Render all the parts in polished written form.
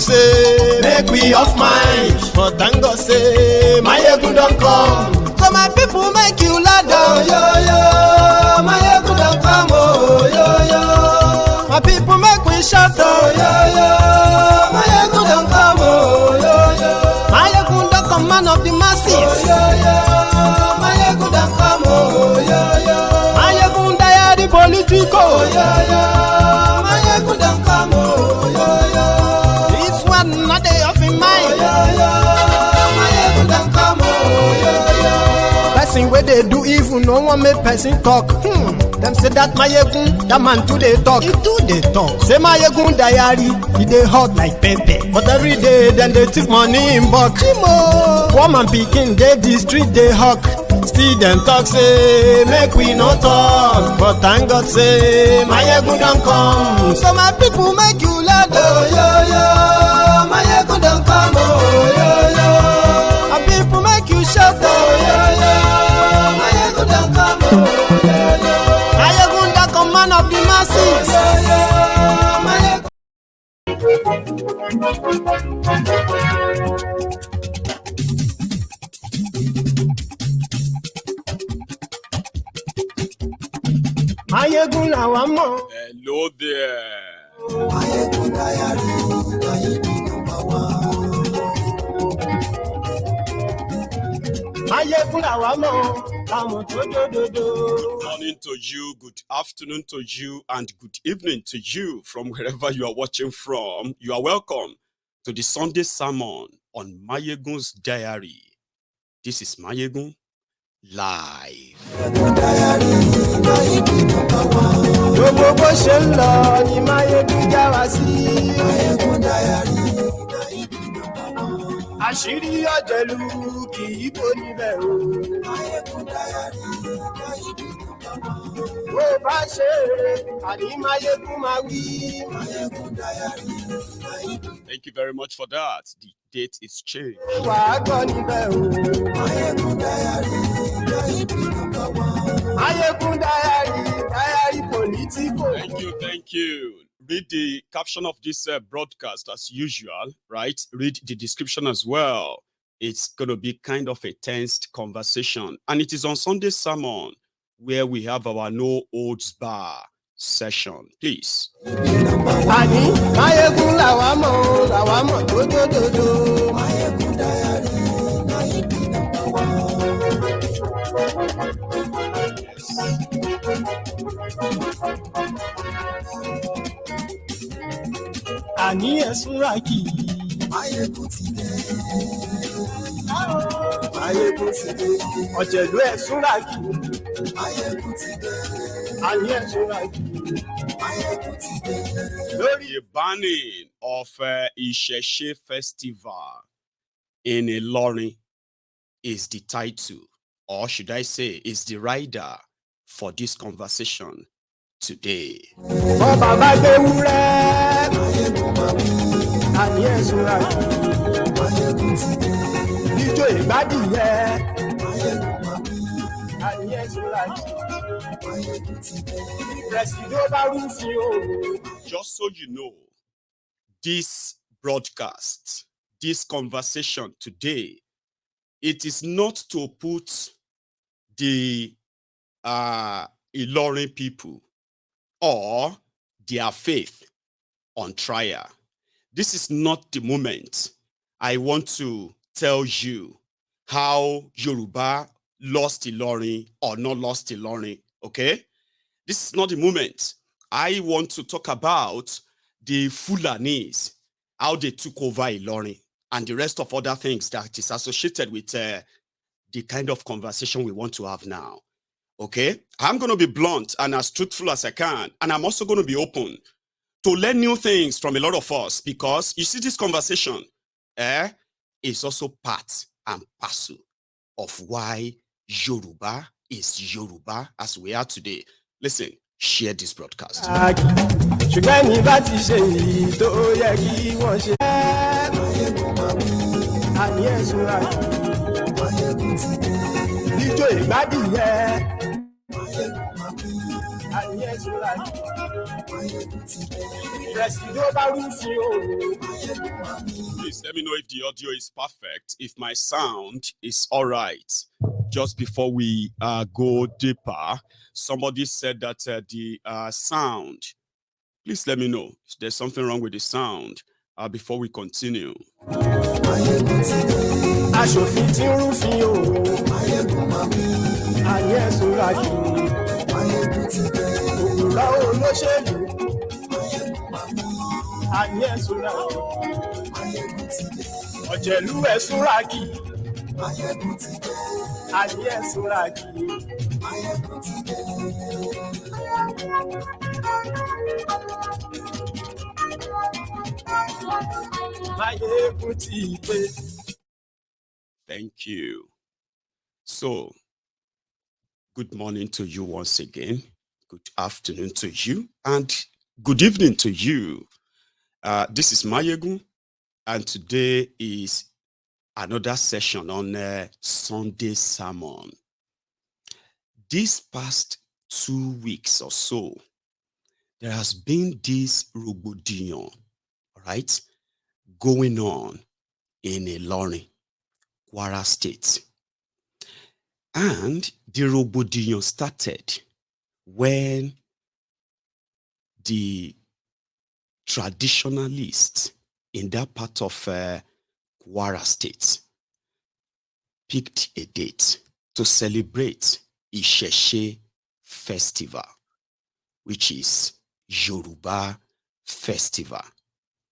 say make we off mind, but thank God say Mayegun don come. So my people make you loud, oh yo yo, Mayegun don come, oh yo yo. My people make we shout, oh yo yo, Mayegun don come, oh yo yo. Mayegun don come, man of the masses, oh yo yo. Mayegun don come, oh yo yo. Mayegun diary politico, oh yo yo. Mayegun don come, oh yo yo. This one not day of in mind, oh yo yo. Mayegun don come, oh yo yo. Person where they do evil, no one make person talk. Them say that Mayegun, that man too they talk. He too they talk. Say Mayegun diary, he dey hot like pepper. But every day, then they take money in bulk. Woman picking, they the street they hawk. Still them talk say, make we no talk. But thank God say, Mayegun don't come. So my people make you loud, oh yo yo. Mayegun don't come, oh yo yo. My people make you shout, oh yo yo. Mayegun don't come, oh yo yo. Mayegun don't come, man of the masses, oh yo Mayegun làwa mọ̀. Hello there. Mayegun diary, Mayegun number one. Mayegun làwa mọ̀, làwọn tó dòdòdò. Good morning to you, good afternoon to you, and good evening to you from wherever you are watching from. You are welcome to the Sunday sermon on Mayegun's Diary. This is Mayegun Live. Gbogbo bó ṣe ń lọ ni Mayegun já wa sí. Àṣírí ọ̀jẹ̀lú kì í bò níbẹ̀ o. Bó bá ṣe àní Mayegun máa wí. Thank you very much for that. The date is changed. Wàá gbọ́ níbẹ̀ o. Mayegun diary politico. Thank you. Read the caption of this broadcast as usual, right? Read the description as well. It's going to be kind of a tensed conversation. And it is on Sunday sermon where we have our no holds bar session. Please. Àní Mayegun làwa mọ̀ dòdòdòdò. Mayegun diary, Mayegun number one. Àní ẹ̀sùn ràkì. Mayegun ti dé. Mayegun ti dé. Ọ̀jẹ̀lú ẹ̀sùn ràkì. Mayegun ti dé. Àní ẹ̀sùn ràkì. Mayegun ti dé. The banning of Isese festival in Ilorin is the title, or should I say, is the rider for this conversation today. Bàbá gbé wúrẹ́. Àní ẹ̀sùn ràkì. Ijó ìgbádìyẹ. Àní ẹ̀sùn ràkì. Just so you know, this broadcast, this conversation today, it is not to put the Ilorin people or their faith on trial. This is not the moment. I want to tell you how Yoruba lost Ilorin or not lost Ilorin, okay? This is not the moment. I want to talk about the Fulanis, how they took over Ilorin, and the rest of other things that is associated with the kind of conversation we want to have now. Okay? I'm going to be blunt and as truthful as I can, and I'm also going to be open to learn new things from a lot of us, because you see, this conversation is also part and parcel of why Yoruba is Yoruba as we are today. Listen, share this broadcast. ayé ìṣúra kì ìrẹsì ló bá rú sí o. Please let me know if the audio is perfect, if my sound is all right. Just before we go deeper, somebody said that the sound, please let me know if there's something wrong with the sound before we continue. Aṣòfin tí ń rúfin o. Ayé ìṣúra kì òwúrọ̀ olóṣèlú. Ayé ìṣúra kì ọ̀jẹ̀lú ẹ̀ṣúra kì. Ayé ìṣúra kì. Máyégún ti dé. Thank you. So, good morning to you once again. Good afternoon to you. And good evening to you. This is Mayegun. And today is another session on Sunday sermon. These past 2 weeks or so, there has been this rògbòdìyàn, right, going on in Ilorin, Kwara State. And the rògbòdìyàn started when the traditionalists in that part of Kwara State picked a date to celebrate Isese festival, which is Yoruba festival,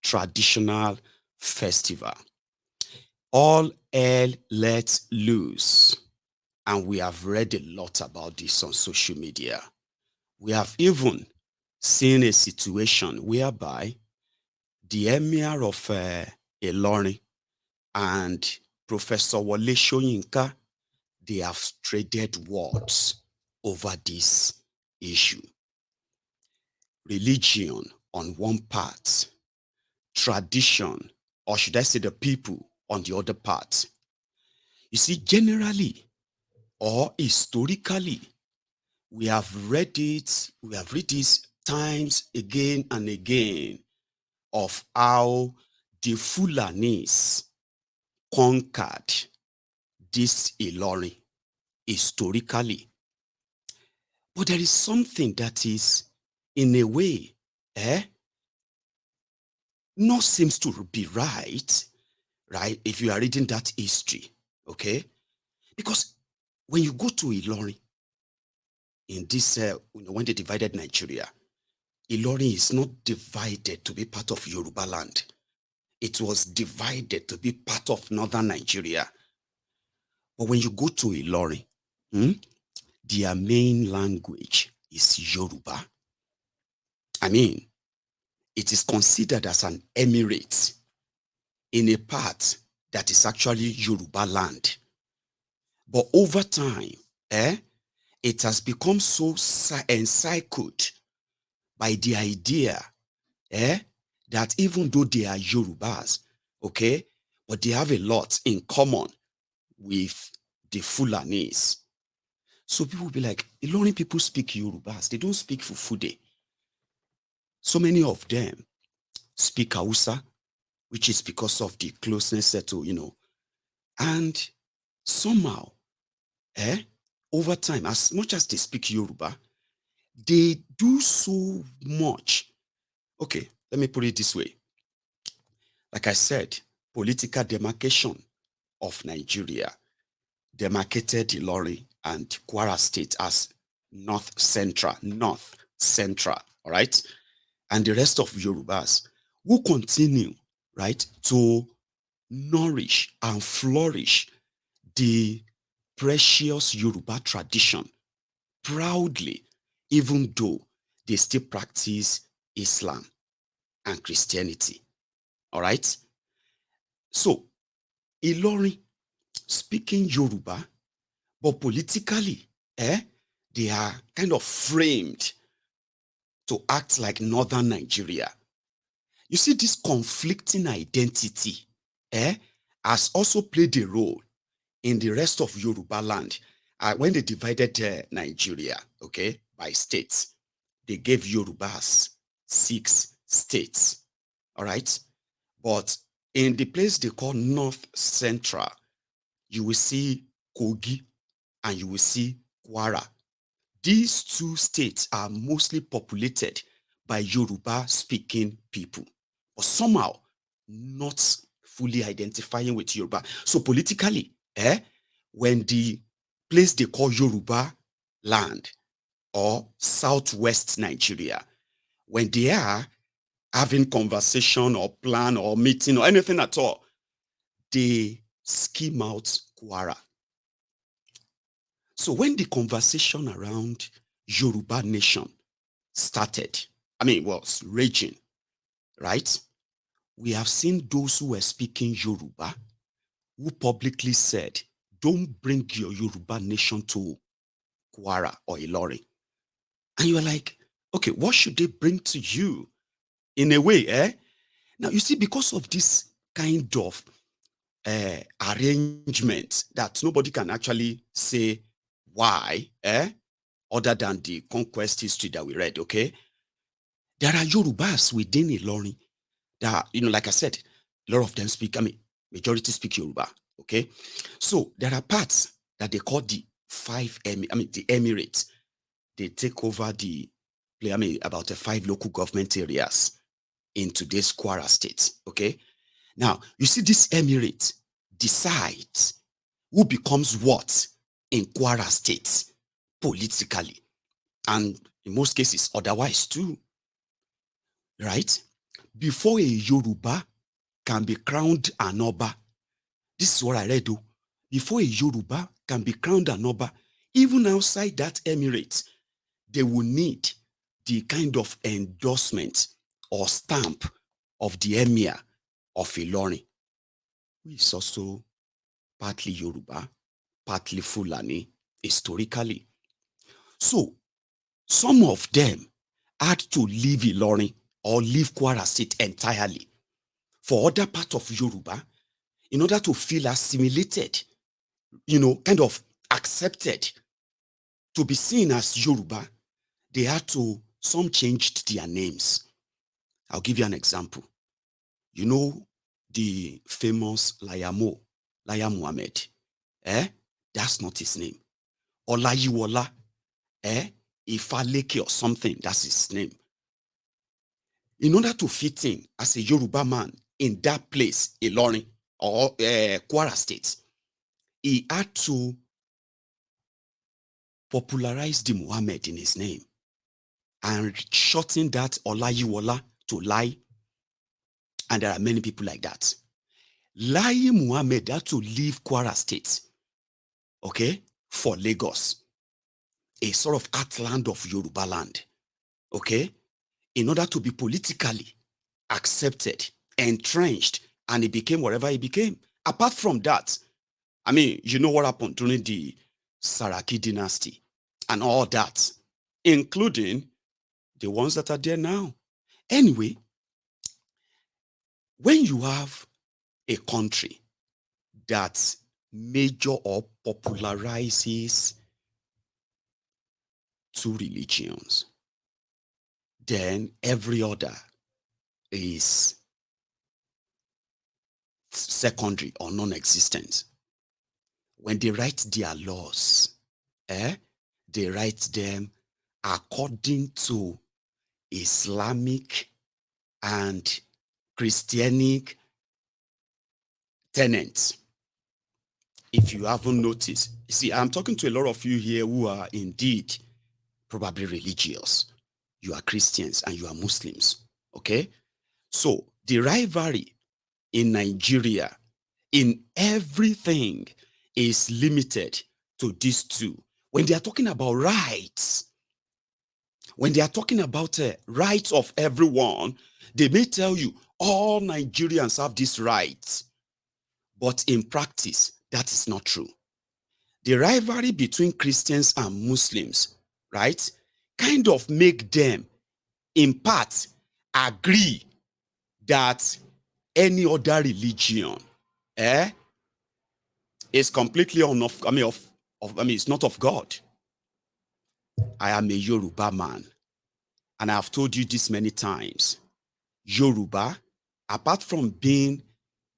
traditional festival. All hell let loose. And we have read a lot about this on social media. We have even seen a situation whereby the Emir of Ilorin and Professor Wole Soyinka, they have traded words over this issue. Religion on one part, tradition, or should I say the people on the other part. You see, generally or historically, we have read this times again and again of how the Fulanis conquered this Ilorin historically. But there is something that is, in a way, not seems to be right, if you are reading that history, okay? Because when you go to Ilorin, in this, when they divided Nigeria, Ilorin is not divided to be part of Yorubaland. It was divided to be part of northern Nigeria. But when you go to Ilorin, their main language is Yoruba. I mean, it is considered as an Emirate in a part that is actually Yorubaland. But over time, it has become so encircled by the idea that even though they are Yorubas, okay, but they have a lot in common with the Fulanis. So people will be like, Ilorin people speak Yorubas, they don't speak Fufude. So many of them speak Hausa, which is because of the closeness to, and somehow, over time, as much as they speak Yoruba, they do so much. Okay, let me put it this way. Like I said, political demarcation of Nigeria demarcated Ilorin and Kwara State as North Central, all right? And the rest of Yorubas will continue, right, to nourish and flourish the precious Yoruba tradition proudly, even though they still practice Islam and Christianity. All right? So, Ilorin speaking Yoruba, but politically, they are kind of framed to act like northern Nigeria. You see, this conflicting identity has also played a role in the rest of Yorubaland when they divided Nigeria, okay, by states. they gave Yorubas 6 states. All right. But in the place they call North Central, you will see Kogi and you will see Kwara. These 2 states are mostly populated by Yoruba-speaking people, but somehow not fully identifying with Yoruba. So politically, when the place they call Yoruba land or Southwest Nigeria, when they are having conversation or plan or meeting or anything at all, they skim out Kwara. So when the conversation around Yoruba nation started, was raging, right? We have seen those who were speaking Yoruba who publicly said, don't bring your Yoruba nation to Kwara or Ilorin. And you are like, okay, what should they bring to you? In a way, Now, you see, because of this kind of arrangement that nobody can actually say why, other than the conquest history that we read, okay? There are Yorubas within Ilorin that, like I said, a lot of them speak, majority speak Yoruba, okay? So there are parts that they call the the Emirates. They take over about 5 local government areas in today's Kwara state, okay? Now, you see this Emirate decides who becomes what in Kwara state politically, and in most cases otherwise too, right? Before a Yoruba can be crowned an Oba, this is what I read though, before a Yoruba can be crowned an Oba, even outside that Emirate, they will need the kind of endorsement or stamp of the Emir of Ilorin, who is also partly Yoruba, partly Fulani, historically. So, some of them had to leave Ilorin or leave Kwara State entirely for other part of Yoruba in order to feel assimilated, kind of accepted, to be seen as Yoruba. Some changed their names. I'll give you an example. You know the famous Laya Muhammad, That's not his name. Olayiwola, Ifaleke or something, that's his name. In order to fit in as a Yoruba man in that place, Ilorin or Kwara State, he had to popularize the Muhammad in his name and shorten that Olayiwola to Lai. And there are many people like that. Lai Muhammad had to leave Kwara State, okay, for Lagos, a sort of heartland of Yorubaland, okay, in order to be politically accepted, entrenched, and he became whatever he became. Apart from that, you know what happened during the Saraki dynasty and all that, including the ones that are there now. Anyway, when you have a country that major or popularizes 2 religions, then every other is secondary or non-existent. When they write their laws, they write them according to Islamic and Christianic tenets. If you haven't noticed, see, I'm talking to a lot of you here who are indeed probably religious. You are Christians and you are Muslims, okay? So the rivalry in Nigeria in everything is limited to these 2. When they are talking about rights, when they are talking about rights of everyone, they may tell you all Nigerians have these rights, but in practice, that is not true. The rivalry between Christians and Muslims, right, kind of make them, in part, agree that any other religion, is completely it's not of God. I am a Yoruba man. and I've told you this many times, Yoruba, apart from being,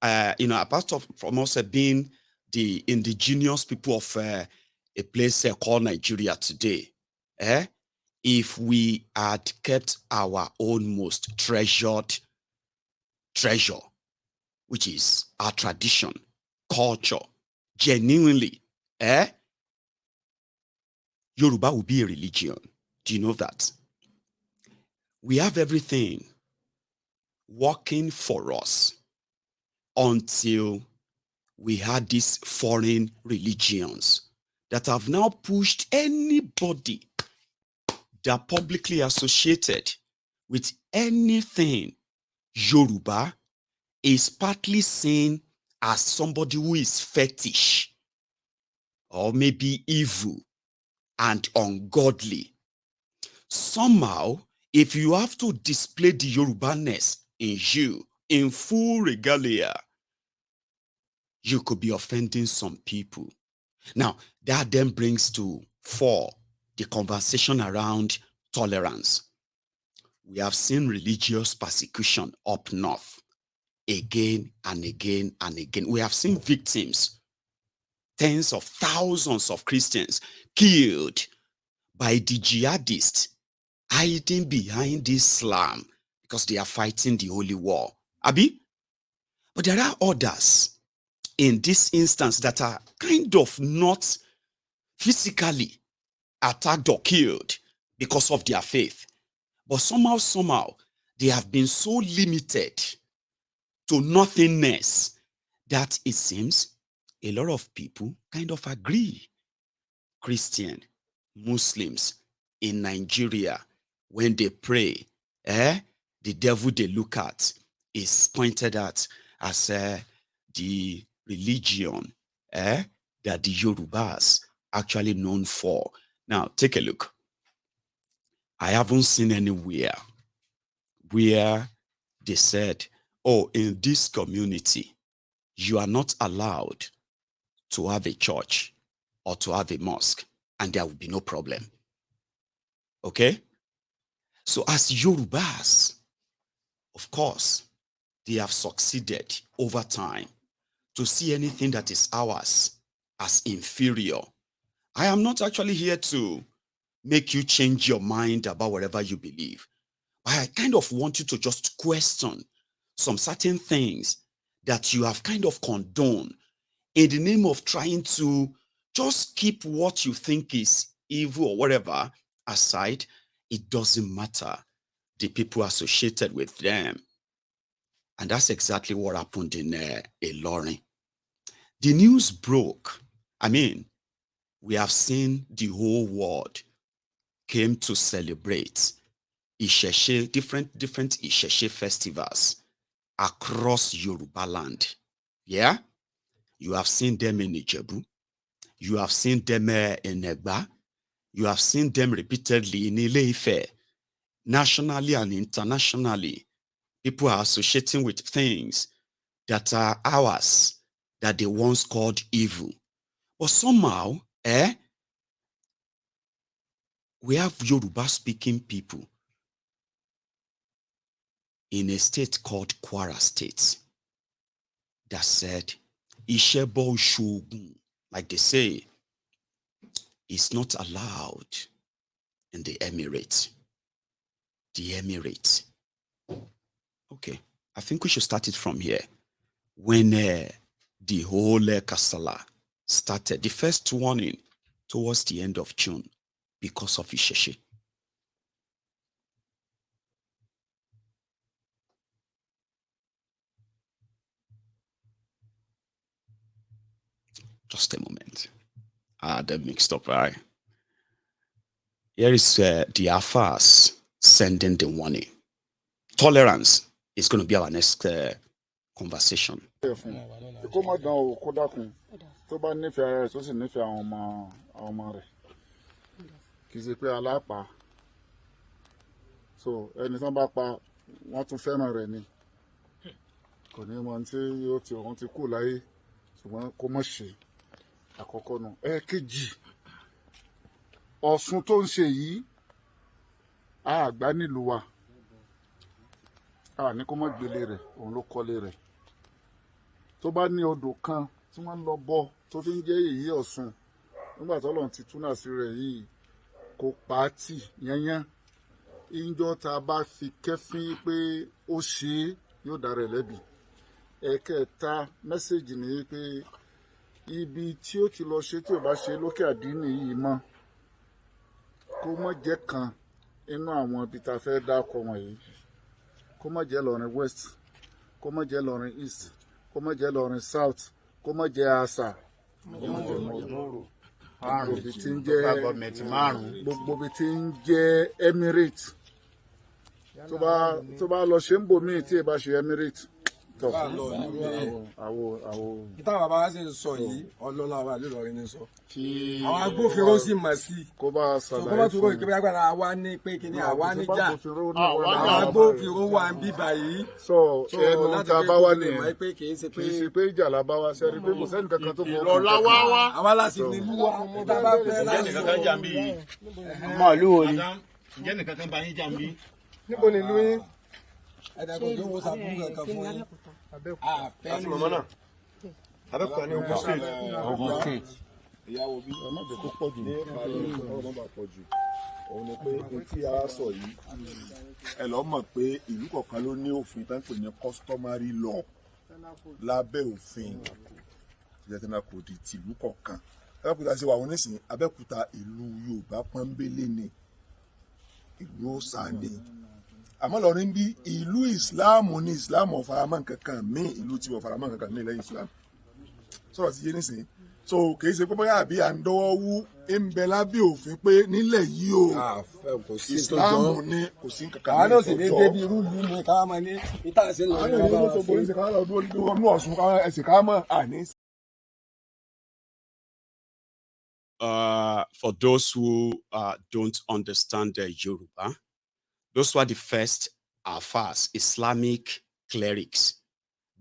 from us being the indigenous people of a place called Nigeria today, if we had kept our own most treasured treasure, which is our tradition, culture, genuinely, Yoruba will be a religion. Do you know that? We have everything working for us until we had these foreign religions that have now pushed anybody that publicly associated with anything Yoruba is partly seen as somebody who is fetish or maybe evil and ungodly. Somehow, if you have to display the Yorubaness in you in full regalia, you could be offending some people. Now, that then brings to fore the conversation around tolerance. We have seen religious persecution up north again and again and again. We have seen victims, tens of thousands of Christians killed by the jihadists hiding behind Islam because they are fighting the holy war. Abi? But there are others in this instance that are kind of not physically attacked or killed because of their faith. But somehow, they have been so limited to nothingness that it seems a lot of people kind of agree. Christian, Muslims in Nigeria, when they pray, the devil they look at is pointed at as the religion that the Yorubas actually known for. Now, take a look. I haven't seen anywhere where they said, oh, in this community, you are not allowed to have a church or to have a mosque, and there will be no problem. Okay? So as Yorubas, of course, they have succeeded over time to see anything that is ours as inferior. I am not actually here to make you change your mind about whatever you believe. I kind of want you to just question some certain things that you have kind of condoned in the name of trying to just keep what you think is evil or whatever aside. It doesn't matter. The people associated with them. And that's exactly what happened in Ilorin. The news broke. I mean, we have seen the whole world came to celebrate Isese, different Isese festivals across Yorubaland. Yeah? You have seen them in Ijebu. You have seen them in Egba. You have seen them repeatedly in Ile-Ife. Nationally and internationally, people are associating with things that are ours, that they once called evil. But somehow, we have Yoruba-speaking people in a state called Kwara State that said, Ishebo Shogun, like they say, is not allowed in the Emirates. The Emirates. Okay, I think we should start it from here. When the whole Kasala started, the first warning towards the end of June because of Isese. Just a moment. They're mixed up, right? Here is the Alfas sending the warning. Tolerance is going to be our next conversation. So anytime bá pa wọ́n tún fẹ́ràn rẹ̀ ni kò ní mọ̀ tí yóò ti ọ̀hún ti kú láyé ṣùgbọ́n kó mọ̀ ṣe àkọ́kọ́ náà ẹ̀ẹ̀kejì Ọ̀ṣun tó ń ṣe yìí àgbá nílùú wa ní kó má gbélé rẹ̀ òun ló kọ́lé rẹ̀ tó bá ní odò kan tí wọ́n lọ bọ tó fi ń jẹ́ èyí Ọ̀ṣun nígbà tó lọ́n ti túnà sí rẹ̀ yìí kó pa á tì yányán ìjọ tá a bá fi kẹ́fín pé ó ṣe é yóò dára ẹ̀ lẹ́bi ẹ̀kẹta mẹ́sẹ̀gì ni pé ibi tí ó ti lọ ṣe tí ò bá ṣe lókè àdínì yìí mọ́ kó má jẹ́ kan inú àwọn ibi tá a fẹ́ dákọ wọ̀nyí kó má jẹ́ Ìlọrin West kó má jẹ́ Ìlọrin East kó má jẹ́ Ìlọrin South kó má jẹ́ Asa gbogbo ibi tí ń jẹ́ gbogbo ibi tí ń jẹ́ Emirate tó bá lọ ṣe ń bò míì tí ì bá ṣe Emirate tọ ìta bàbá wa sì ń sọ yìí ọlọ́lá wa l'Ílọrin ní sọ àwọn agbófinró sì mọ̀ sí kó bá ṣàlàyé kó bá tún rò ìkébé agbára àwa ní pé kíní àwa níjà àwọn agbófinró wà ń bíbà yìí sọ ẹnu tá a bá wá nìyẹn kì í ṣe pé ìjà la bá wá sẹ́ni pé kò sẹ́ni kankan tó fọ́ ìlọ́lá wá àwa láti nílùú wa tá a bá fẹ́ láti sọ màálù wo ni. ǹjẹ́ nìkan kan bá yín jà ń bí. níbo ni ìlú yín ẹ̀dàgbọ̀n tó wọ́n sàbúrú kankan fún yín àti màmá náà Abẹ́òkúta ní Ogun State. ìyàwó bí ẹ má jẹ́ kó pọ̀ jù ní parí ọ̀rọ̀ má bàa pọ̀ jù òun ni pé ní tí a sọ yìí ẹ lọ́ mọ̀ pé ìlú kọ̀ọ̀kan ló ní òfin tó ń pè ní customary law lábẹ́ òfin ìjẹ́tẹ̀nà kò di tìlú kọ̀ọ̀kan Abẹ́òkúta ṣe wà wọ́n nísìnyí Abẹ́òkúta ìlú Yorùbá pọ́nbélé ni ìlú òòṣà ni àmọ́ Ìlọrin bí ìlú ìsìláàmù ní ìsìláàmù ọ̀faramọ́ kankan mí ìlú tí ọ̀faramọ́ kankan mí lẹ́yìn ìsìláàmù sọ̀rọ̀ ti yé nísìnyí so kìí ṣe pé bóyá àbí à ń dọ́wọ́ wú ń bẹ lábẹ́ òfin pé nílẹ̀ yìí o ìsìláàmù ní kò sí kankan àwọn náà sì ní débi irú ìlú mi káwá máa ní ìta àṣẹ lọ àwọn ènìyàn ló sọ pé ìṣèkà lọ dúró ní Ọ̀ṣun ẹ̀sìn ká mọ̀ àní. For those who don't understand the Yoruba, those were the first Alfas, Islamic clerics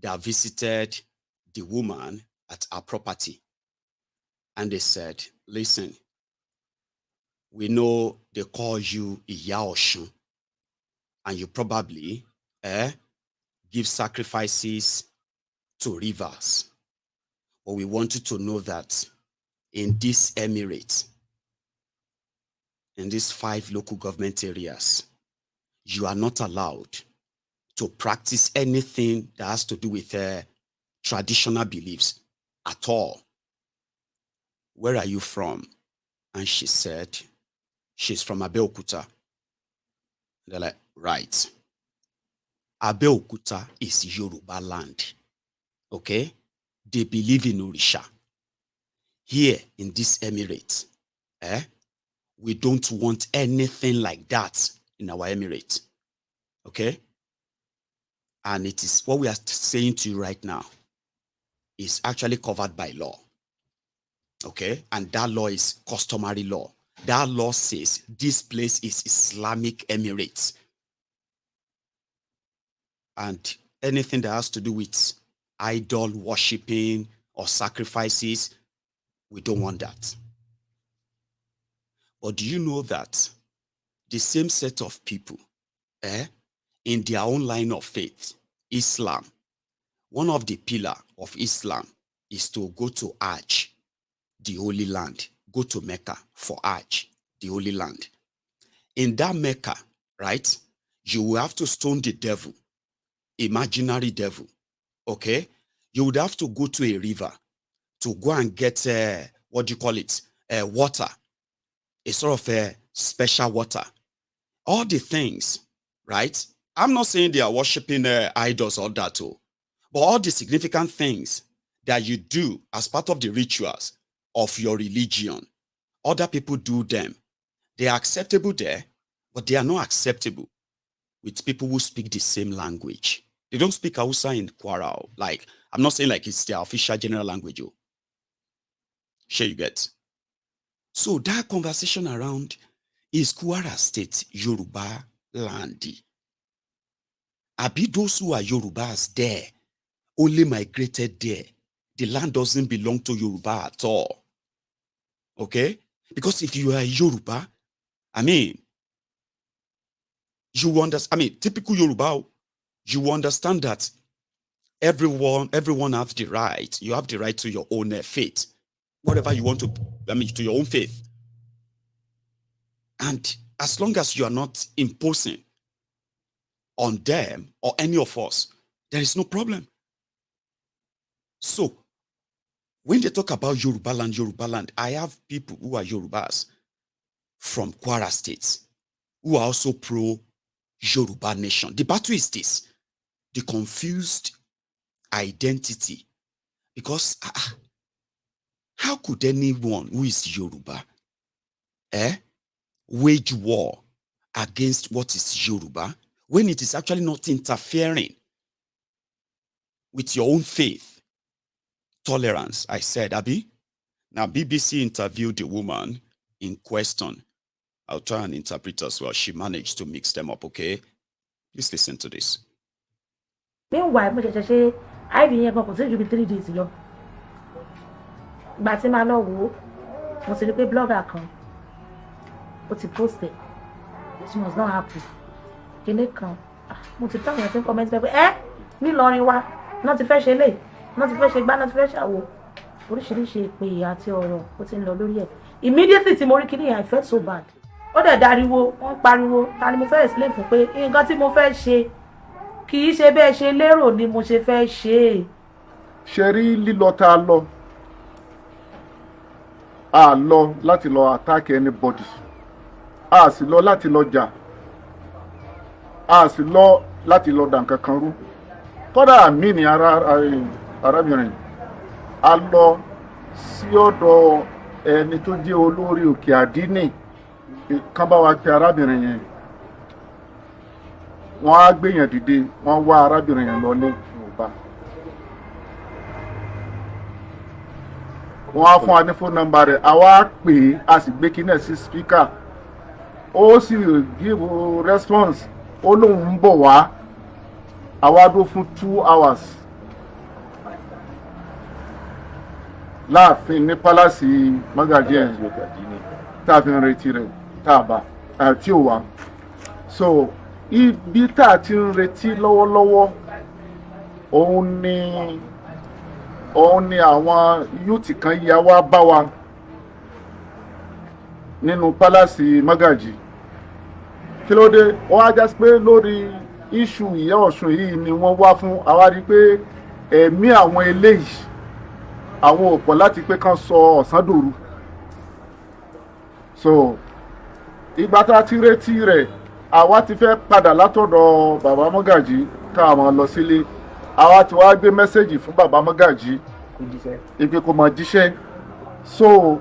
that visited the woman at her property. And they said, listen, we know they call you Iya Oshun, and you probably give sacrifices to rivers. But we want you to know that in this Emirate, in these 5 local government areas, you are not allowed to practice anything that has to do with traditional beliefs at all. Where are you from? And she said, she's from Abeokuta. They're like, right. Abeokuta is Yorubaland. Okay? They believe in Orisha. Here in this Emirate, we don't want anything like that in our Emirate. Okay? And it is what we are saying to you right now is actually covered by law. Okay? And that law is customary law. That law says this place is Islamic Emirates. And anything that has to do with idol worshipping or sacrifices, we don't want that. But do you know that the same set of people, in their own line of faith, Islam, one of the pillars of Islam is to go to Hajj, the Holy Land, go to Mecca for Hajj, the Holy Land. In that Mecca, right, you will have to stone the devil, imaginary devil, okay? You would have to go to a river to go and get, what do you call it, water, a sort of special water. All the things, right? I'm not saying they are worshiping idols or that, but all the significant things that you do as part of the rituals of your religion, other people do them. They are acceptable there, but they are not acceptable with people who speak the same language. They don't speak Hausa in Kwara. Like, I'm not saying like it's their official general language. Sure you get. So that conversation around is Kwara State, Yoruba land. Abi those who are Yorubas there only migrated there. The land doesn't belong to Yoruba at all. Okay? Because if you are Yoruba, I mean, you understand, I mean, typical Yoruba, you understand that everyone has the right. You have the right to your own faith. Whatever you want to, to your own faith. And as long as you are not imposing on them or any of us, there is no problem. So, when they talk about Yorubaland, I have people who are Yorubas from Kwara State who are also pro-Yoruba nation. The battle is this, the confused identity. Because how could anyone who is Yoruba wage war against what is Yoruba when it is actually not interfering with your own faith? Tolerance, I said, Abi. Now, BBC interviewed the woman in question. I'll try and interpret as well. She managed to mix them up, okay? Please listen to this. Meanwhile, I've been here for 3 days. But in my law, I was a blogger. But he posted. She was not happy. Can it come? Multiplying your comments, Ilorin, not the fresh LA. Not the fresh egg, not the fresh hour. Oríṣiríṣi èpè àti ọ̀rọ̀ ó ti ń lọ lórí ẹ̀. Immediately tí mo rí kíní I felt so bad. Ó dẹ̀ dariwo, wọ́n pariwo, ta ni mo fẹ́ explain fún pé nǹkan tí mo fẹ́ ṣe kì í ṣe bẹ́ẹ̀ ṣe lérò ni mo ṣe fẹ́ ṣe. Ṣé rí lílọ tá a lọ láti lọ attack anybody. A sì lọ láti lọ jà. A sì lọ láti lọ dà nǹkan kan rú. Kódà àmì ni arábìnrin a lọ sí ọ̀dọ̀ ẹni tó jẹ́ olórí òkè àdínì kan bá wa pe arábìnrin yẹn wọ́n á gbé yẹn dìde wọ́n wá arábìnrin yẹn lọ ní Yorùbá wọ́n á fún wa ní phone number rẹ̀ a wá pè é a sì gbé kíní ẹ̀ sí speaker ó sì give response ó lóun ń bọ̀ wá àwa dó fún 2 hours láàfin ní pálásì Magaji ẹ̀ tá a fi ń retí rẹ̀ tá a bá tí ò wá so ibi tá a ti ń retí lọ́wọ́lọ́wọ́ òun ni àwọn yúùtì kan yà wá bá wa nínú pálásì Magaji kí ló dé wọ́n á já sí pé lórí iṣu ìyá Ọ̀ṣun yìí ni wọ́n wá fún àwa rí pé ẹ̀mí àwọn eléyìí àwọn òpó láti pé kán sọ ọ̀sán dòru so ìgbà tá a ti retí rẹ̀ àwa ti fẹ́ padà látọ̀dọ̀ bàbá Magaji ká máa lọ sílé àwa ti wá gbé mẹ́sẹ̀gì fún bàbá Magaji ibi kò máa jíṣẹ́ so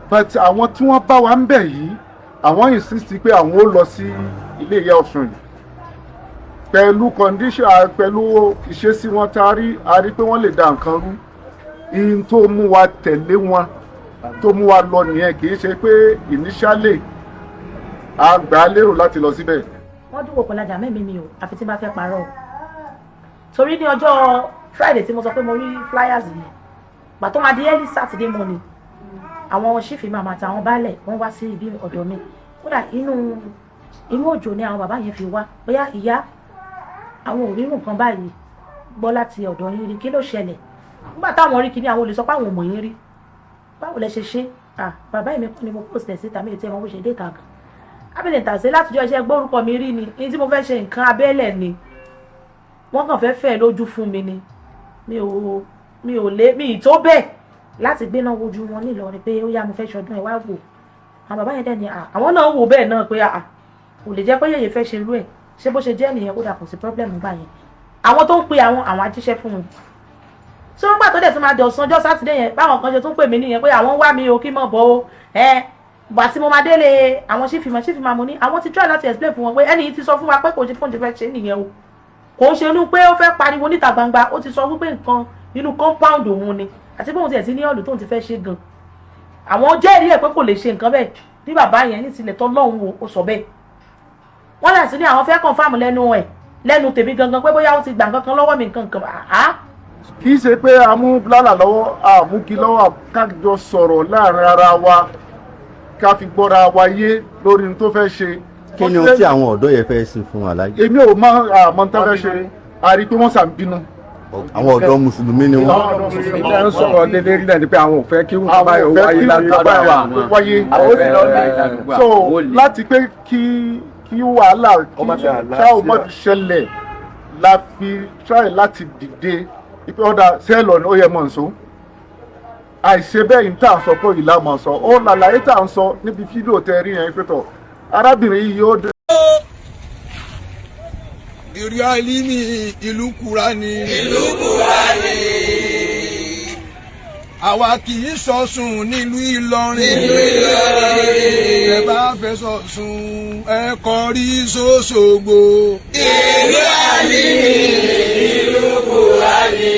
but àwọn tí wọ́n bá wa ń bẹ̀ yìí àwọn insist pé àwọn ó lọ sí ilé ìyá Ọ̀ṣun yìí pẹ̀lú condition pẹ̀lú ìṣesí wọn a rí pé wọ́n lè da nǹkan rú in tó mú wa tẹ̀lé wọn tó mú wa lọ nìyẹn kì í ṣe pé initially a gbà á lérò láti lọ síbẹ̀. Wọ́n dúró pẹ̀lájà mẹ́mí mi o àfi tí bá fẹ́ parọ́ o torí ní ọjọ́ Friday tí mo sọ pé mo rí flyers yìí gbà tó máa di early Saturday morning àwọn ṣífì màmá àtàwọn baálẹ̀ wọ́n wá sí ibi ọ̀dọ̀ mi kódà inú òjò ni àwọn bàbá yẹn fi wá bóyá ìyá àwọn òrírùn kan báyìí gbọ́ láti ọ̀dọ̀ yín rí kí ló ṣẹlẹ̀ nígbà táwọn rí kíní àwọn olè sọ pé àwọn ò mọ̀ yín rí báwo lẹ ṣe ṣe bàbá mi kọ́ ni mo post ẹ̀ síta mi ò tí ẹ̀ mọ̀ bó ṣe dé kàkà abẹ́lẹ̀ tàṣe látijọ́ iṣẹ́ gbórúkọ mi rí ni ní tí mo fẹ́ ṣe nǹkan abẹ́lẹ̀ ni wọ́n kàn fẹ́ fẹ́ lójú fún mi ni mi ì tó bẹ́ẹ̀ láti gbéná wojú wọn nílọrin pé ó yá mo fẹ́ ṣọdún ẹ̀ wá wò àwọn bàbá yẹn dẹ̀ ni àwọn náà wò bẹ́ẹ̀ náà pé kò lè jẹ́ pé yẹ̀yẹ̀ fẹ́ ṣe irú ẹ̀ ṣé bó ṣe jẹ́ nìyẹn kó dà kò sí problem gbà yẹn àwọn tó ń pe àwọn ajíṣẹ́ fún wọn tí wọ́n gbà tó dẹ̀ tún máa dọ̀sán ọjọ́ sátidé yẹn báwọn kan ṣe tún pè mí nìyẹn pé àwọn wá mi o kí mọ̀ bọ́ o gbà tí mo máa délé àwọn ṣífìmọ̀ mo ní àwọn ti try láti explain fún wọn pé ẹni yìí ti sọ fún wa pé kò ṣe fóúnjẹ fẹ́ ṣe nìyẹn o kò ń ṣe inú pé ó fẹ́ pariwo níta gbangba ó ti sọ wípé nǹkan inú compound òun ni àti pé òun ti ẹ̀ sí ní ọ̀lù tóun ti fẹ́ ṣe gan àwọn jẹ́rìí ẹ̀ pé kò lè ṣe nǹkan bẹ́ẹ̀ bí bàbá yẹn ní tilẹ̀ tọ́ lọ́hùn ó sọ bẹ́ẹ̀ wọ́n lẹ̀ sí ní àwọn fẹ́ confirm lẹ́nu tèmi gangan pé bóyá ó ti gbà nǹkan kan lọ́wọ́ mi nǹkan kì í ṣe pé a mú blálà lọ́wọ́ àmúgi lọ́wọ́ kájọ sọ̀rọ̀ láàrin ara wa ká fi gbọ́ra wa yé lórí ní tó fẹ́ ṣe kí ni ohun tí àwọn ọ̀dọ́ yẹn fẹ́ ṣe fún aláàjì. èmi ò mọ àmọ́ tán fẹ́ ṣe a rí i pé wọ́n sàn bínú. àwọn ọ̀dọ́ mùsùlùmí ni wọ́n. ilé ń sọ̀rọ̀ dédé rí lẹ́ni pé àwọn ò fẹ́ kí wọ́n bá yọ wáyé látọ̀dọ̀ àwọn. so láti pé kí wàhálà ṣáà má fi ṣẹlẹ̀ la fi try láti dìde ipe ọ̀dà sẹ́ẹ̀lọ̀ ni ó yẹ mọ̀ nsọ àìṣe bẹ́ẹ̀ ní tá à ń sọ pé ìlà mọ̀ sọ ó làlàyé tá à ń sọ níbi fídíò tẹ rí yẹn pé tọ̀ arábìnrin yìí yóò dé. ìrì àìlímì ìlú Kùránì. àwa kì í sọ̀sùn nílùú Ìlọrin. ẹ bá fẹ́ sọ̀sùn ẹ kọrí s'Òṣogbo. ìlú àìlímì ìlú Kùránì.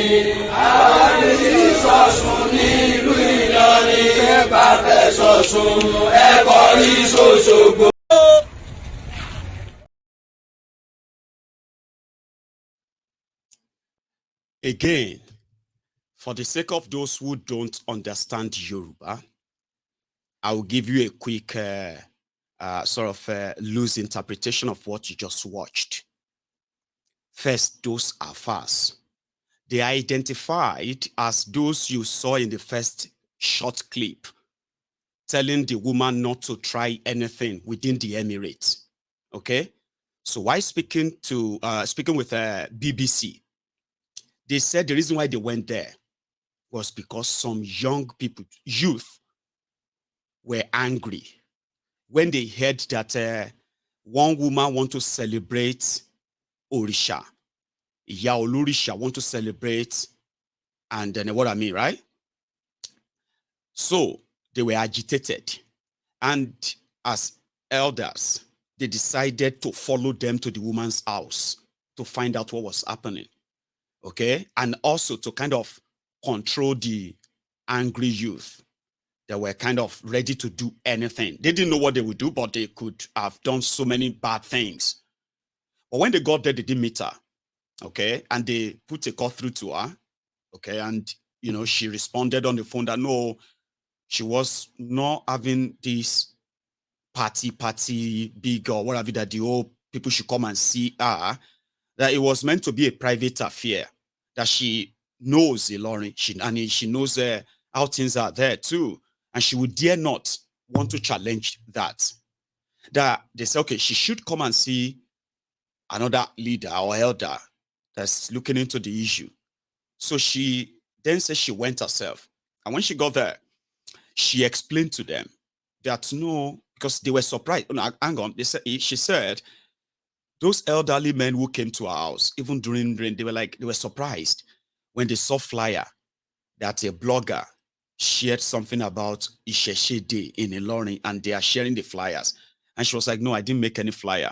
àwa kì í sọ̀sùn nílùú Ìlọrin. ẹ bá fẹ́ sọ̀sùn ẹ kọrí s'Òṣogbo. Again, for the sake of those who don't understand Yoruba, I will give you a quick loose interpretation of what you just watched. First, those Alfas. They are identified as those you saw in the first short clip, telling the woman not to try anything within the Emirates. Okay? So while speaking with BBC, they said the reason why they went there was because some young people, youth, were angry when they heard that one woman want to celebrate Orisha. Iya Olorisha want to celebrate, and then what I mean, right? So they were agitated. And as elders, they decided to follow them to the woman's house to find out what was happening. Okay, and also to kind of control the angry youth that were kind of ready to do anything. They didn't know what they would do, but they could have done so many bad things. But when they got there, they didn't meet her. Okay, and they put a call through to her. Okay, and you know, she responded on the phone that no, she was not having this party big or whatever that the old people should come and see her. That it was meant to be a private affair. That she knows Ilorin, she knows how things are there too, and she would dare not want to challenge that. That they say, okay, she should come and see another leader or elder that's looking into the issue. So she then says she went herself, and when she got there, she explained to them that no, because they were surprised. No, hang on, she said. Those elderly men who came to our house, even during rain, they were surprised when they saw flyer that a blogger shared something about Isese Day in Ilorin, and they are sharing the flyers. And she was like, no, I didn't make any flyer.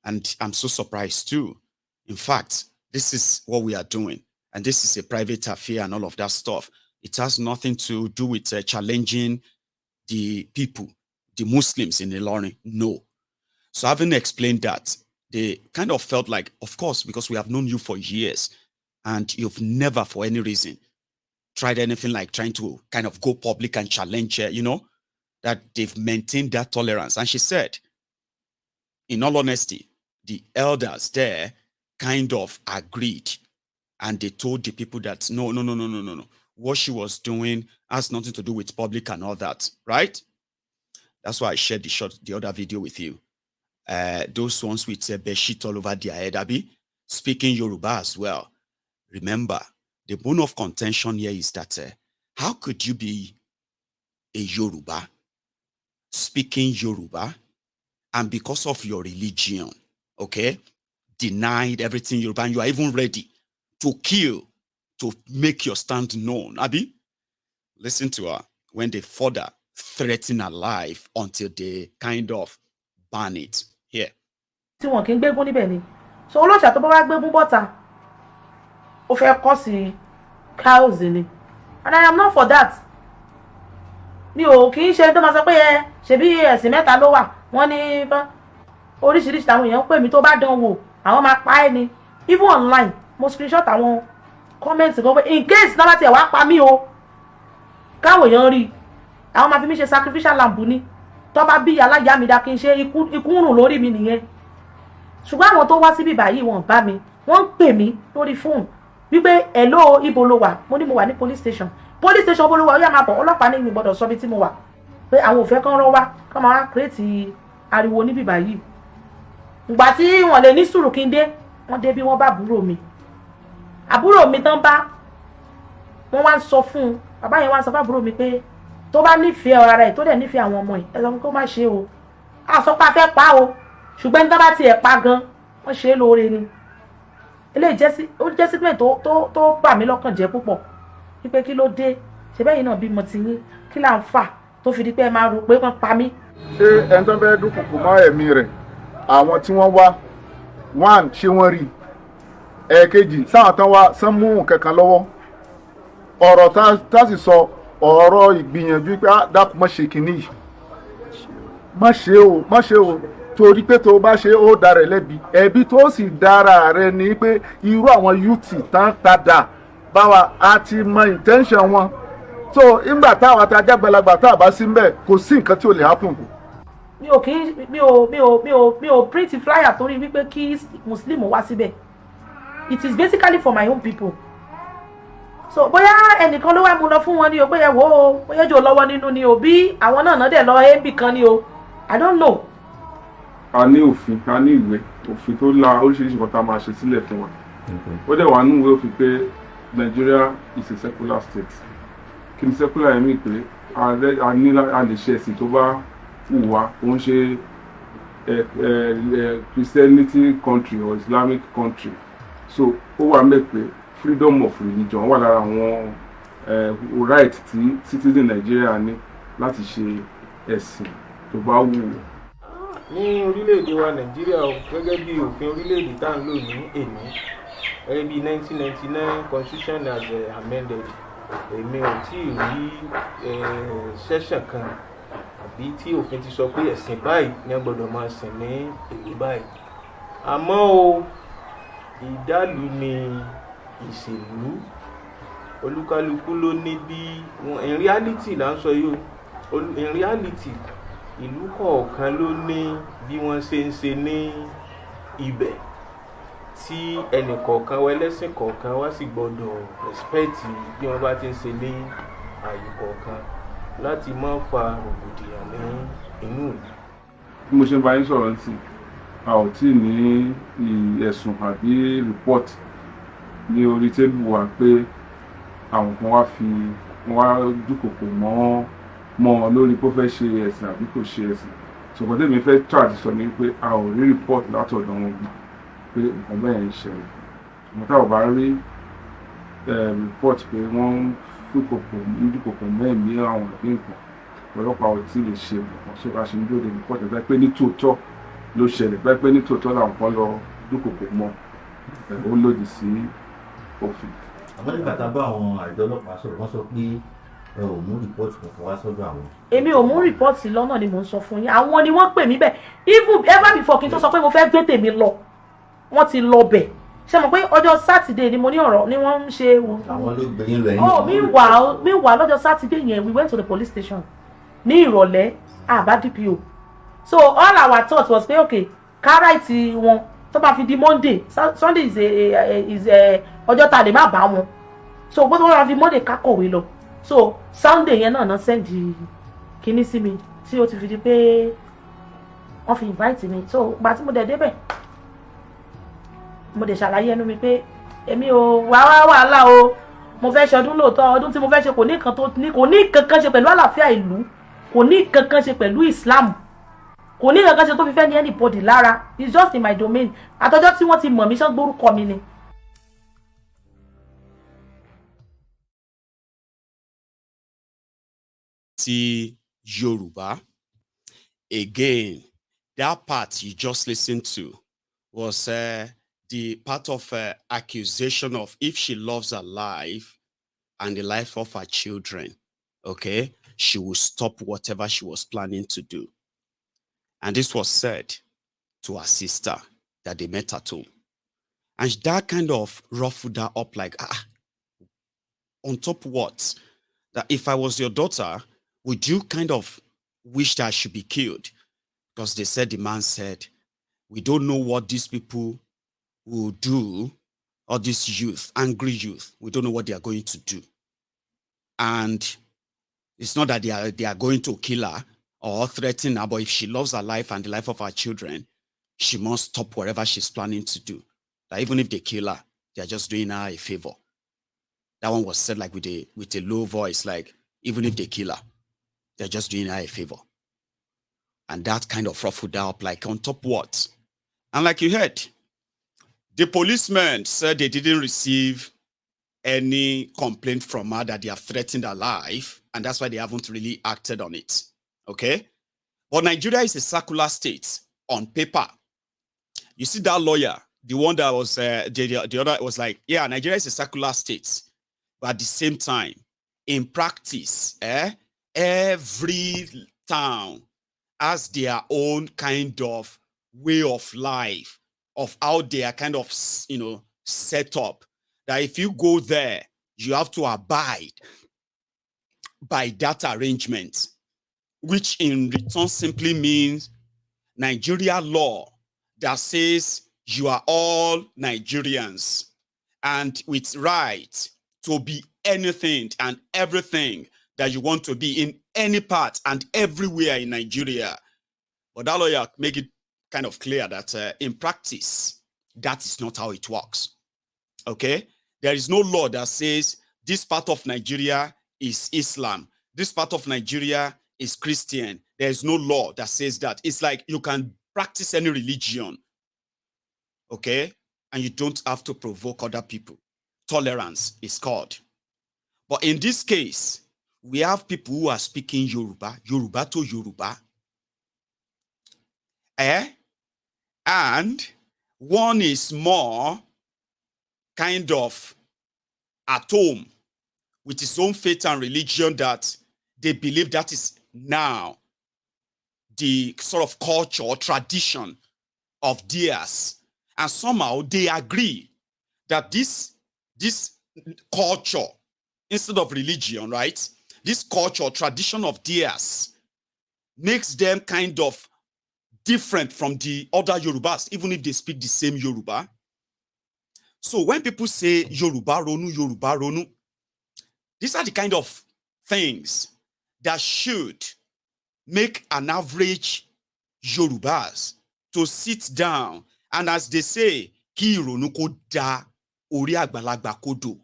And I'm so surprised too. In fact, this is what we are doing. And this is a private affair and all of that stuff. It has nothing to do with challenging the people, the Muslims in Ilorin. No. So having explained that, they kind of felt like, of course, because we have known you for years and you've never, for any reason, tried anything like trying to kind of go public and challenge, you know, that they've maintained that tolerance. And she said, in all honesty, the elders there kind of agreed. And they told the people that, no. What she was doing has nothing to do with public and all that, right? That's why I shared the other video with you. Those ones with bedsheet all over their head, Abi, speaking Yoruba as well. Remember, the bone of contention here is that how could you be a Yoruba, speaking Yoruba, and because of your religion, okay, denied everything Yoruba, and you are even ready to kill, to make your stand known, Abi? Listen to her when they further threaten her life until they kind of ban it. Here. Tí wọn kì í gbégún níbẹ̀ ni. So olóòṣà tó bá wá gbégún bọ́ta, ó fẹ́ kọ́ sí cows ni. And I am not for that. Mi ò kì í ṣe tó máa sọ pé ṣebí ẹ̀sìn mẹ́ta ló wà. Wọ́n ní oríṣiríṣi àwọn èèyàn pè mí tó bá dán wò, àwọn máa pa ẹ́ ni. Even online, mo screenshot àwọn comments kan pé in case náà bá tiẹ̀ wá pa mí o. Káwọn èèyàn rí. Àwọn máa fi mí ṣe sacrificial lamb ni. tó bá bí aláya mi dá kí n ṣe ikú rùn lórí mi nìyẹn ṣùgbọ́n àwọn tó wá síbí báyìí wọ́n bá mi wọ́n ń pè mí lórí fóònù wípé hello ibo ló wà mo ní mo wà ní police station bó ló wà ó yá máa bọ̀ ọlọ́pàá ní mi gbọ́dọ̀ sọ bí tí mo wà pé àwọn ò fẹ́ kán rọ́ wá kán máa wá kírètì ariwo níbí báyìí ìgbà tí wọ́n lè ní sùúrù kí n dé wọ́n dé bí wọ́n bá àbúrò mi tán bá wọ́n wá ń sọ fún un bàbá yẹn wá ń sọ fún àbúrò mi pé tó bá nífẹ̀ẹ́ ara ẹ̀ tó dẹ̀ nífẹ̀ẹ́ àwọn ọmọ ẹ̀ ẹ sọ kó má ṣe o àsọpá fẹ́ pa o ṣùgbọ́n ní tó bá tiẹ̀ pa gan wọ́n ṣe é lóore ni eléyìí jẹ́ sípẹ̀ tó bà mí lọ́kàn jẹ́ púpọ̀ wípé kí ló dé ṣe bẹ́yìn náà bímọ ti yín kí là ń fà tó fi di pé ẹ máa rò pé wọ́n pa mí. ṣé ẹni tó fẹ́ dúnkùkù mọ́ ẹ̀mí rẹ̀ àwọn tí wọ́n wá one ṣé wọ́n rí ẹ̀ẹ̀kejì sáwọn tán wá sán mú kankan lọ́wọ́ ọ̀rọ̀ tá sì sọ ọ̀rọ̀ ìgbìyànjú pé dákun má ṣe kínní yìí má ṣe o torí pé tó bá ṣe ó dára ẹ lẹ́bi ẹ̀bi tó sì dára rẹ ni pé irú àwọn yúùtì tán padà báwa a ti mọ intention wọn so ìgbà táwọn àtàjà gbalagbà tá a bá sí mbẹ kò sí nǹkan tí ò lè happen. mi ò print flyer torí wípé kí muslim wá síbẹ̀ it is basically for my own people so bóyá ẹnìkan ló wá mú lọ fún wọn ni o pé ẹ wò ó bóyá jò lọ́wọ́ nínú ni o bí àwọn náà dẹ̀ lọ ẹ́bì kan ni o I don't know. a ní òfin a ní ìwé òfin tó la oríṣiríṣi nǹkan tá a máa ṣe sílẹ̀ fún wa ó dẹ̀ wà nínú ìwé òfin pé Nigeria is a secular state kí ni secular yẹn mi pé a lè ṣe ẹ̀sìn tó bá wù wá ó ń ṣe Christianity country or Islamic country so ó wà mẹ́ pé freedom of religion wà lára àwọn right tí citizen Nigeria ní láti ṣe ẹ̀sìn tó bá wù ú. ní orílẹ̀-èdè wa Nàìjíríà gẹ́gẹ́ bí òfin orílẹ̀-èdè tá à ń lò ní èmi gẹ́gẹ́ bí 1999 constitution as amended èmi ò tí ì rí session kan àbí tí òfin ti sọ pé ẹ̀sìn báyìí ni a gbọ́dọ̀ máa sìn ní èyí báyìí àmọ́ o ìdálù ni ìṣèlú olúkálukú ló ní bí in reality là ń sọ yìí o in reality ìlú kọ̀ọ̀kan ló ní bí wọ́n ṣe ń ṣe ní ibẹ̀ tí ẹnì kọ̀ọ̀kan wa ẹlẹ́sìn kọ̀ọ̀kan wá sì gbọ́dọ̀ respect bí wọ́n bá ti ń ṣe ní ààyè kọ̀ọ̀kan láti má fa rògbòdìyàn ní inú ìlú. bí mo ṣe ń bá yín sọ̀rọ̀ sí a ò tí ì ní ẹ̀sùn àbí report ní orí tébù wa pé àwọn kan wá dúkòkò mọ́ lórí pé ó fẹ́ ṣe ẹ̀sìn àbí kò ṣe ẹ̀sìn ṣùgbọ́n tèmi fẹ́ charge sọ ni pé a ò rí report látọ̀dọ̀ wọn pé nǹkan bẹ́ẹ̀ ń ṣẹlẹ̀ ṣùgbọ́n tá ò bá rí report pé wọ́n ń dúkòkò mẹ́ẹ̀mí àwọn ìpín nǹkan ọlọ́pàá ò tí ì lè ṣe nǹkan so a ṣe ń dúró de report ẹ̀ pé ní tòótọ́ ló ṣẹlẹ̀ pé ní tòótọ́ làwọn kan lọ dúkòkò mọ́ ó lòdì sí òfin. àmọ́ nígbà tá a bá àwọn àjọ ọlọ́pàá sọ̀rọ̀ wọ́n sọ pé ẹ ò mú rìpọ́ọ̀tì kankan wá sọ́dọ̀ àwọn. èmi ò mú rìpọ́ọ̀tì lọ́nà ni mò ń sọ fún yín àwọn ni wọ́n pè mí bẹ́ẹ̀ even ever before kí n tó sọ pé mo fẹ́ gbé tèmi lọ wọ́n ti lọ bẹ̀ ṣe mọ̀ pé ọjọ́ sátidé ni mo ní ọ̀rọ̀ ni wọ́n ń ṣe. àwọn ló gbé yín lọ yín. oh meanwhile lọ́jọ́ sátidé yẹn we went to the police station ní ìrọ̀lẹ́ àbá DPO so all our thought was pé okay káràìtì wọn tó bá fi di Monday Sunday is ọjọ́ ta lè má bá wọn so bó tó bá fi Monday ká kọ̀wé lọ so Sunday yẹn náà sẹ́ndì kinní sí mi tí ó ti fi di pé wọ́n fi invite mi so gba tí mo dẹ̀ débẹ̀ mo dẹ̀ ṣàlàyé ẹnu mi pé èmi ò wá wàhálà o mo fẹ́ ṣọdún lóòótọ́ ọdún tí mo fẹ́ ṣe kò ní kankan ṣe pẹ̀lú àlàáfíà ìlú kò ní kankan ṣe pẹ̀lú Islam kò ní kankan ṣe tó fi fẹ́ ní anybody lára it's just in my domain àtọjọ́ tí wọ́n ti mọ̀ mí ṣán gbórúkọ mi ni. Ti Yoruba again, that part you just listened to was the part of accusation of if she loves her life and the life of her children, okay, she will stop whatever she was planning to do. And this was said to her sister that they met at home. And that kind of ruffled her up like, on top what? That if I was your daughter, would you kind of wished I should be killed because they said, the man said, we don't know what these people will do, or this youth, angry youth, we don't know what they are going to do. And it's not that they are going to kill her or threaten her, but if she loves her life and the life of her children, she must stop whatever she's planning to do. That even if they kill her, they are just doing her a favor. That one was said like with a low voice, like even if they kill her, they're just doing her a favor. And that kind of ruffled her up, like on top what? And like you heard, the policemen said they didn't receive any complaint from her that they have threatened her life, and that's why they haven't really acted on it. Okay? But Nigeria is a secular state on paper. You see that lawyer, the one that was, the other was like, yeah, Nigeria is a secular state. But at the same time, in practice, every town has their own kind of way of life, of how they are kind of, set up. That if you go there, you have to abide by that arrangement, which in return simply means Nigeria law that says you are all Nigerians and with right to be anything and everything that you want to be in any part and everywhere in Nigeria. But that lawyer make it kind of clear that in practice, that is not how it works. Okay? There is no law that says this part of Nigeria is Islam. This part of Nigeria is Christian. There is no law that says that. It's like you can practice any religion, okay? And you don't have to provoke other people. Tolerance is called. But in this case, we have people who are speaking Yoruba, Yoruba to Yoruba. And one is more kind of at home with his own faith and religion that they believe that is now the sort of culture or tradition of theirs. And somehow they agree that this culture, instead of religion, right? This culture or tradition of theirs makes them kind of different from the other Yorubas, even if they speak the same Yoruba. So when people say Yoruba Ronu, these are the kind of things that should make an average Yorubas to sit down and, as they say, ki ironu ko da ori agbalagba kodo.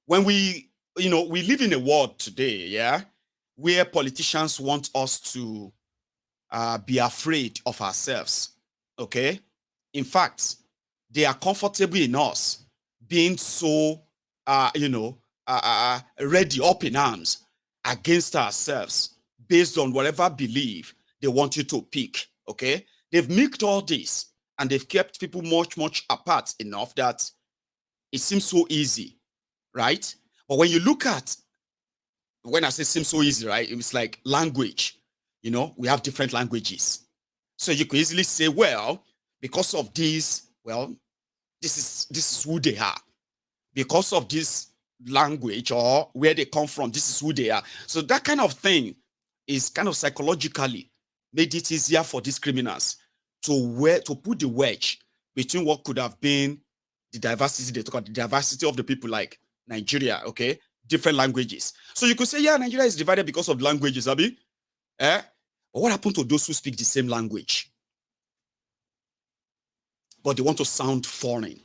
When we live in a world today, yeah, where politicians want us to be afraid of ourselves, okay? In fact, they are comfortable in us being so, ready, up in arms against ourselves based on whatever belief they want you to pick, okay? They've mixed all this and they've kept people much, much apart enough that it seems so easy, right? But when you look at, when I say seems so easy, right? It's like language. We have different languages. So you could easily say, well, because of this, well, this is who they are. Because of this language or where they come from, this is who they are. So that kind of thing is kind of psychologically made it easier for these criminals to put the wedge between what could have been the diversity, they talk about the diversity of the people like Nigeria, okay? Different languages. So you could say, yeah, Nigeria is divided because of languages, Abi. But what happened to those who speak the same language? But they want to sound foreign.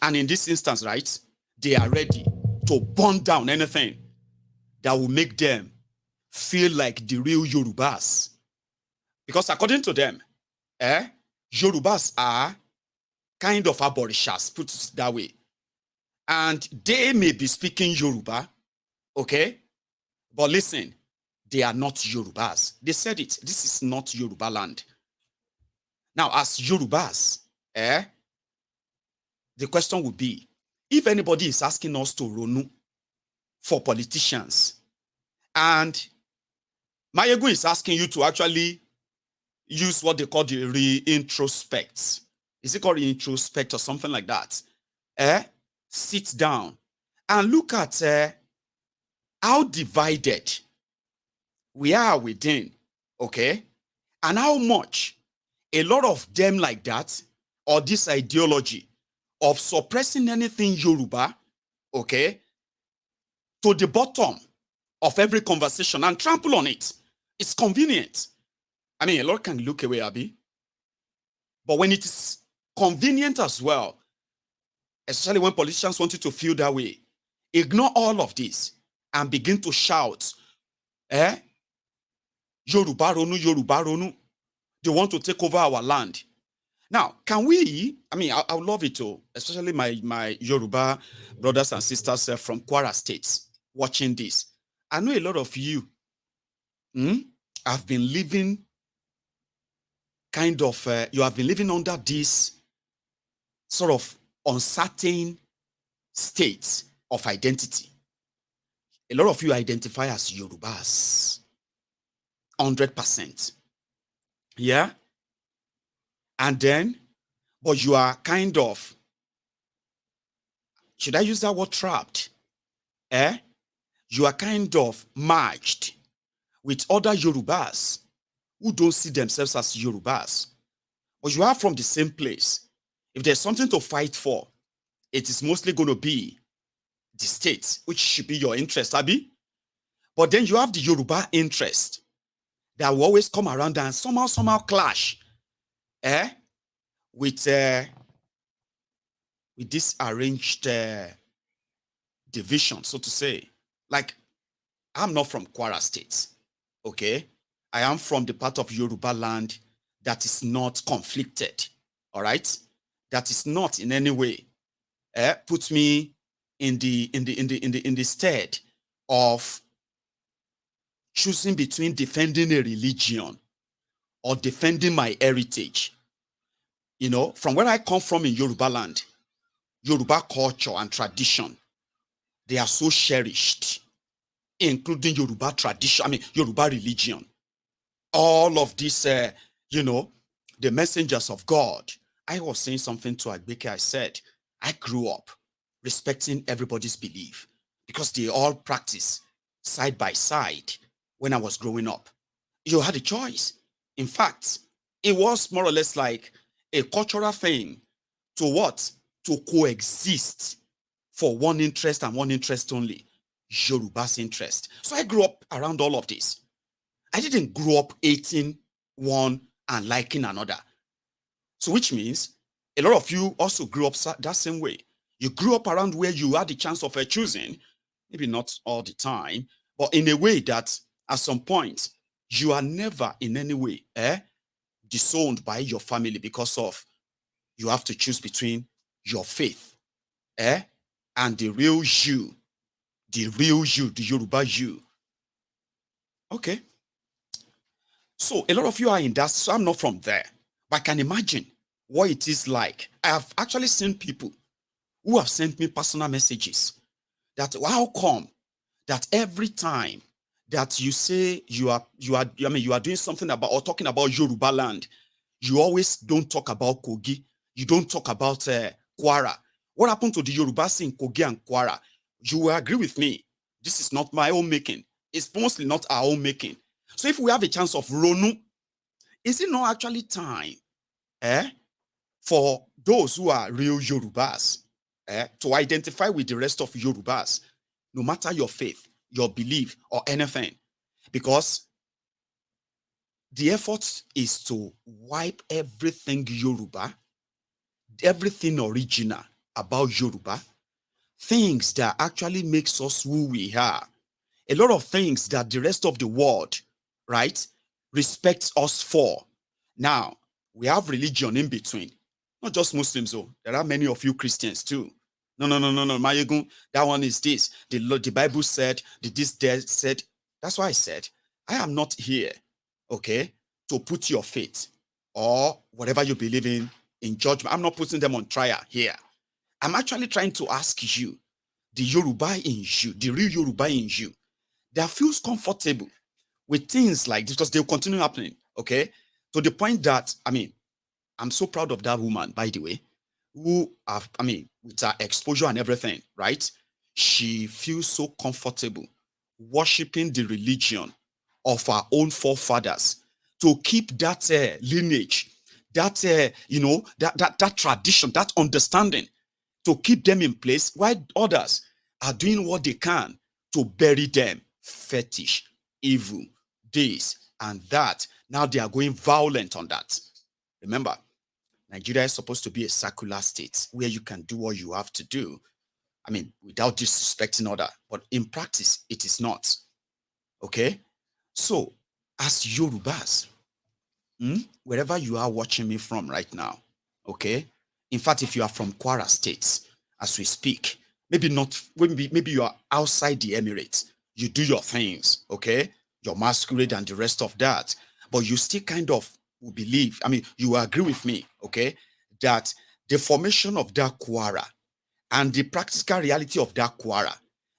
And in this instance, right, they are ready to burn down anything that will make them feel like the real Yorubas. Because according to them, Yorubas are kind of aborishas, put it that way. And they may be speaking Yoruba, okay? But listen, they are not Yorubas. They said it. This is not Yorubaland. Now, as Yorubas, the question would be, if anybody is asking us to ronu for politicians, and Mayegun is asking you to actually use what they call the re-introspect. Is it called introspect or something like that? Sit down and look at how divided we are within, okay? And how much a lot of them like that, or this ideology of suppressing anything Yoruba, okay, to the bottom of every conversation and trample on it. It's convenient. I mean, a lot can look away, Abby. But when it is convenient as well, especially when politicians want you to feel that way, ignore all of this and begin to shout, Yoruba Ronu, Yoruba Ronu. They want to take over our land. Now, can we, I mean, I would love it to, especially my Yoruba brothers and sisters from Kwara State watching this. I know a lot of you have been living you have been living under this sort of uncertain state of identity. A lot of you identify as Yorubas, 100%. Yeah? And then, but you are kind of, should I use that word, trapped? You are kind of merged with other Yorubas who don't see themselves as Yorubas. But you are from the same place. If there's something to fight for, it is mostly going to be the state, which should be your interest, Abi. But then you have the Yoruba interest that will always come around and somehow clash with this arranged division, so to say. Like, I'm not from Kwara State, okay? I am from the part of Yorubaland that is not conflicted, all right? That is not in any way put me in the stead of choosing between defending a religion or defending my heritage. You know, from where I come from in Yorubaland, Yoruba culture and tradition, they are so cherished, including Yoruba tradition, I mean, Yoruba religion. All of this, you know, the messengers of God. I was saying something to Agbeke. I said, I grew up respecting everybody's belief because they all practice side by side when I was growing up. You had a choice. In fact, it was more or less like a cultural thing to what? To coexist for one interest and one interest only, Yoruba's interest. So I grew up around all of this. I didn't grow up hating one and liking another. So which means a lot of you also grew up that same way. You grew up around where you had the chance of choosing, maybe not all the time, but in a way that at some point, you are never in any way disowned by your family because of you have to choose between your faith and the real you, the Yoruba you. Okay. So a lot of you are in that, so I'm not from there. But I can imagine what it is like. I have actually seen people who have sent me personal messages that how come that every time that you say you are doing something about or talking about Yorubaland, you always don't talk about Kogi, you don't talk about Kwara. What happened to the Yorubas in Kogi and Kwara? You will agree with me. This is not my own making. It's mostly not our own making. So if we have a chance of Ronu, is it not actually time for those who are real Yorubas to identify with the rest of Yorubas, no matter your faith, your belief, or anything? Because the effort is to wipe everything Yoruba, everything original about Yoruba, things that actually makes us who we are. A lot of things that the rest of the world, right, respects us for. Now, we have religion in between. Not just Muslims, though. There are many of you Christians too. No, Mayegun, that one is this. The Bible said, this there said. That's why I said, I am not here, okay, to put your faith or whatever you believe in judgment. I'm not putting them on trial here. I'm actually trying to ask you, the Yoruba in you, the real Yoruba in you, that feels comfortable with things like this because they'll continue happening, okay? To the point that, I mean, I'm so proud of that woman, by the way, who, with her exposure and everything, right? She feels so comfortable worshiping the religion of our own forefathers, to keep that lineage, that that tradition, that understanding, to keep them in place, while others are doing what they can to bury them. Fetish, evil, this and that. Now they are going violent on that. Remember, Nigeria is supposed to be a secular state where you can do what you have to do. I mean, without disrespecting other, but in practice, it is not. Okay? So, as Yorubas, wherever you are watching me from right now, okay? In fact, if you are from Kwara State, as we speak, maybe not, maybe you are outside the Emirates, you do your things, okay? Your masquerade and the rest of that, but you still kind of believe, I mean, you agree with me, okay, that the formation of that Kwara and the practical reality of that Kwara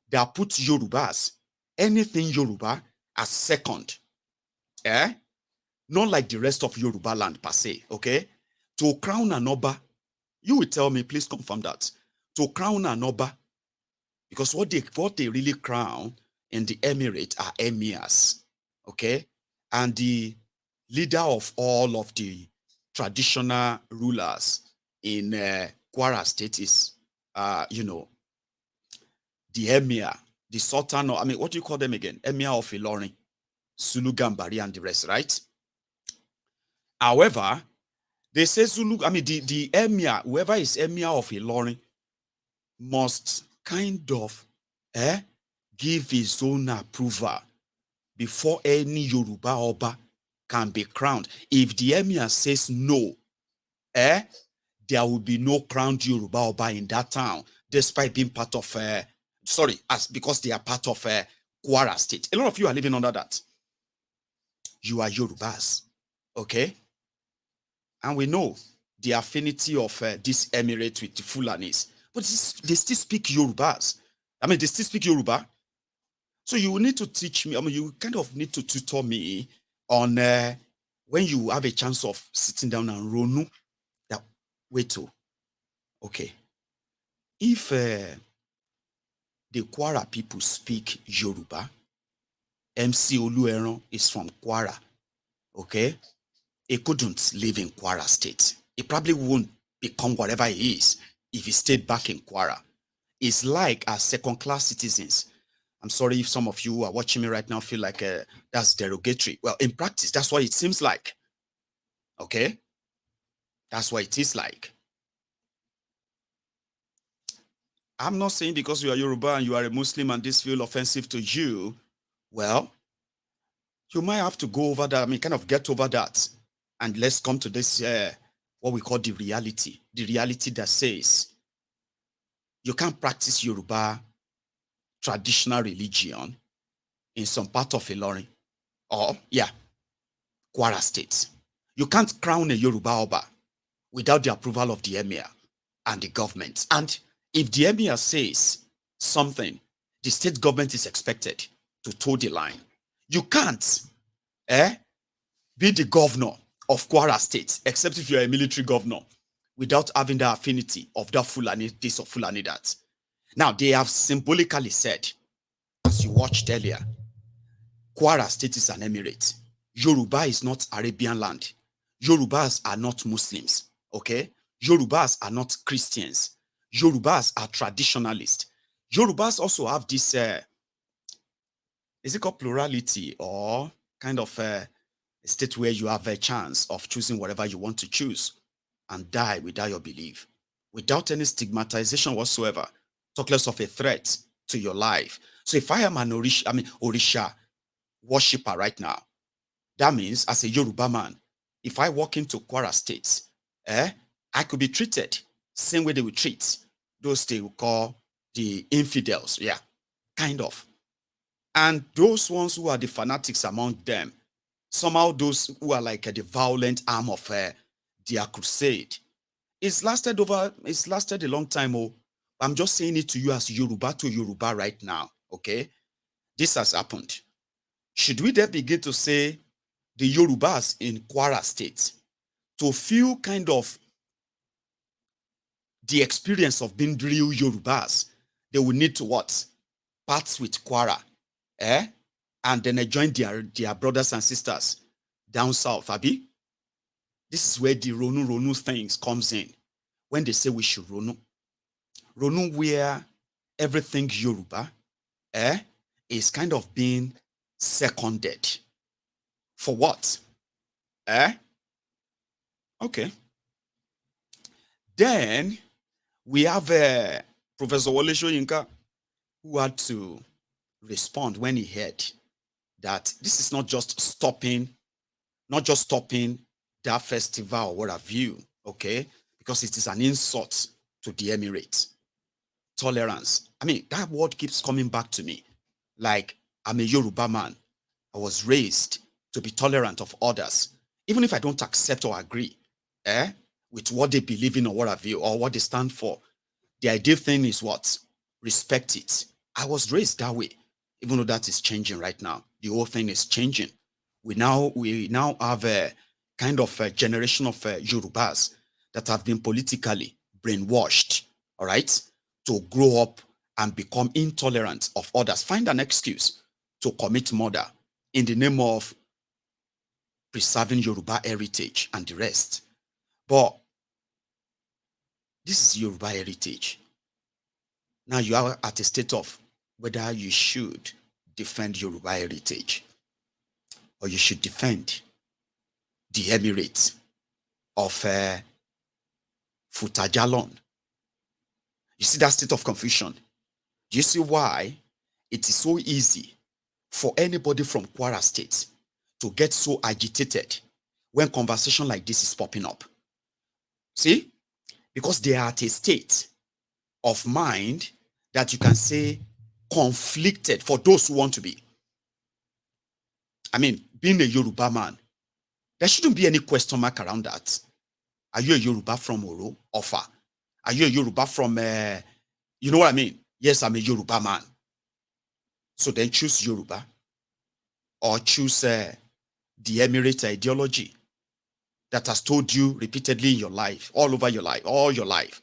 that puts Yorubas, anything Yoruba, as second, not like the rest of Yorubaland per se, okay? To crown an Oba, you will tell me, please confirm that. To crown an Oba, because what they really crown in the Emirate are emirs, okay? And the leader of all of the traditional rulers in Kwara State is, the emir, the sultan, I mean, what do you call them again? Emir of Ilorin, Sulu Gambari and the rest, right? However, they say Zulu, I mean, the emir, whoever is emir of Ilorin, must kind of give his own approval before any Yoruba Oba can be crowned. If the emir says no, there will be no crowned Yoruba Oba in that town, despite being part of, because they are part of Kwara State. A lot of you are living under that. You are Yorubas, okay? And we know the affinity of this emirate with the Fulanis. But they still speak Yorubas. I mean, they still speak Yoruba. So you will need to teach me, I mean, you kind of need to tutor me on when you have a chance of sitting down and ronu, that wait to, okay. If the Kwara people speak Yoruba, MC Olueron is from Kwara, okay? He couldn't live in Kwara State. He probably won't become whatever he is if he stayed back in Kwara. It's like as second-class citizens. I'm sorry if some of you who are watching me right now feel like that's derogatory. Well, in practice, that's what it seems like. Okay? That's what it is like. I'm not saying because you are Yoruba and you are a Muslim and this feel offensive to you, well, you might have to go over that. I mean, kind of get over that. And let's come to this, what we call the reality that says you can't practice Yoruba traditional religion in some part of Ilorin or, Kwara State. You can't crown a Yoruba Oba without the approval of the Emir and the government. And if the Emir says something, the state government is expected to toe the line. You can't be the governor of Kwara State, except if you're a military governor, without having the affinity of that Fulani this or Fulani that. Now, they have symbolically said, as you watched earlier, Kwara State is an emirate. Yoruba is not Arabian land. Yorubas are not Muslims, okay? Yorubas are not Christians. Yorubas are traditionalists. Yorubas also have this, is it called plurality or kind of a state where you have a chance of choosing whatever you want to choose and die without your belief, without any stigmatization whatsoever, talk less of a threat to your life. So if I am an Orisha worshipper right now, that means as a Yoruba man, if I walk into Kwara State, I could be treated same way they would treat those they would call the infidels, kind of. And those ones who are the fanatics among them, somehow those who are like the violent arm of their crusade, it's lasted a long time. I'm just saying it to you as Yoruba to Yoruba right now, okay? This has happened. Should we then begin to say the Yorubas in Kwara State to feel kind of the experience of being real Yorubas, they will need to what? Part with Kwara, and then they join their brothers and sisters down south, Abi. This is where the Ronu things comes in. When they say we should Ronu. Ronu where everything Yoruba is kind of being seconded. For what? Okay. Then we have Professor Wole Soyinka, who had to respond when he heard that this is not just stopping that festival or what have you, okay? Because it is an insult to the Emirates. Tolerance. I mean, that word keeps coming back to me. Like, I'm a Yoruba man. I was raised to be tolerant of others, even if I don't accept or agree with what they believe in or what have you, or what they stand for. The ideal thing is what? Respect it. I was raised that way, even though that is changing right now. The whole thing is changing. We now have a kind of a generation of Yorubas that have been politically brainwashed, all right, to grow up and become intolerant of others. Find an excuse to commit murder in the name of preserving Yoruba heritage and the rest. But this is Yoruba heritage. Now you are at a state of whether you should defend Yoruba heritage or you should defend the Emirates of Futajalon. You see that state of confusion? Do you see why it is so easy for anybody from Kwara State to get so agitated when conversation like this is popping up? See? Because they are at a state of mind that you can say conflicted for those who want to be. I mean, being a Yoruba man, there shouldn't be any question mark around that. Are you a Yoruba from Oro, Ofa? Are you a Yoruba from, you know what I mean? Yes, I'm a Yoruba man. So then choose Yoruba or choose the Emirate ideology that has told you repeatedly in your life, all your life,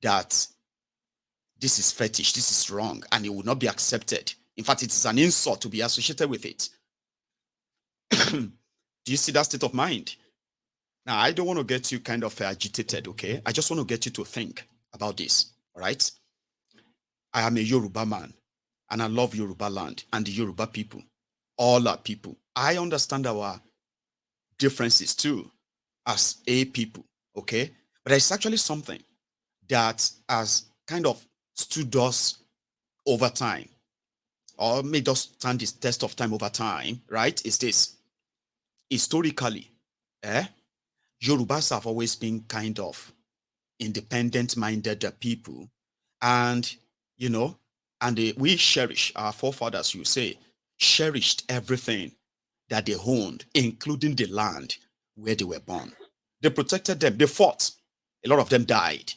that this is fetish, this is wrong, and it will not be accepted. In fact, it is an insult to be associated with it. Do you see that state of mind? Now, I don't want to get you kind of agitated, okay? I just want to get you to think about this, all right? I am a Yoruba man, and I love Yorubaland and the Yoruba people, all our people. I understand our differences too as a people, okay? But it's actually something that has kind of stood us over time, or made us stand this test of time over time, right? Is this. Historically, Yorubas have always been kind of independent-minded people, and, you know, and we cherish, our forefathers, you say, cherished everything that they owned, including the land where they were born. They protected them. They fought. A lot of them died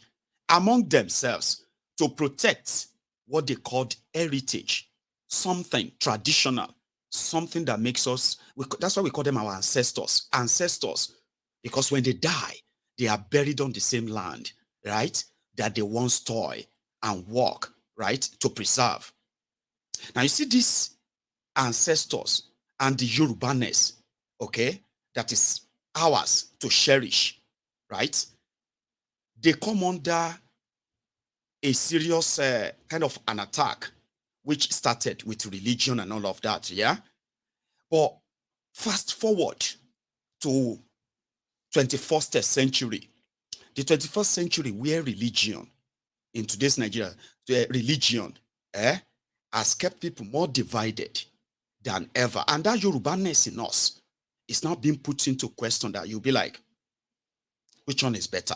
among themselves to protect what they called heritage, something traditional, something that makes us, that's why we call them our ancestors. Ancestors, because when they die, they are buried on the same land, right, that they once toil and walk, right, to preserve. Now you see these ancestors and the Yorubaness, okay, that is ours to cherish, right? They come under a serious kind of an attack, which started with religion and all of that, yeah? But fast forward to 21st century, the 21st century where religion, in today's Nigeria, religion has kept people more divided than ever. And that Yorubaness in us is now being put into question that you'll be like, which one is better?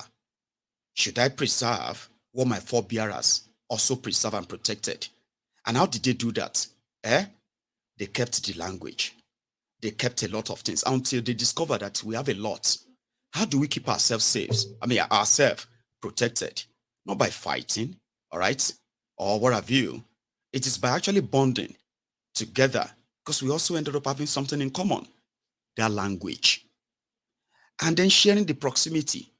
Should I preserve what my forebearers also preserve and protected? And how did they do that? They kept the language. They kept a lot of things until they discovered that we have a lot. How do we keep ourselves safe? I mean, ourselves protected? Not by fighting, all right? Or what have you. It is by actually bonding together, because we also ended up having something in common, their language. And then sharing the proximity,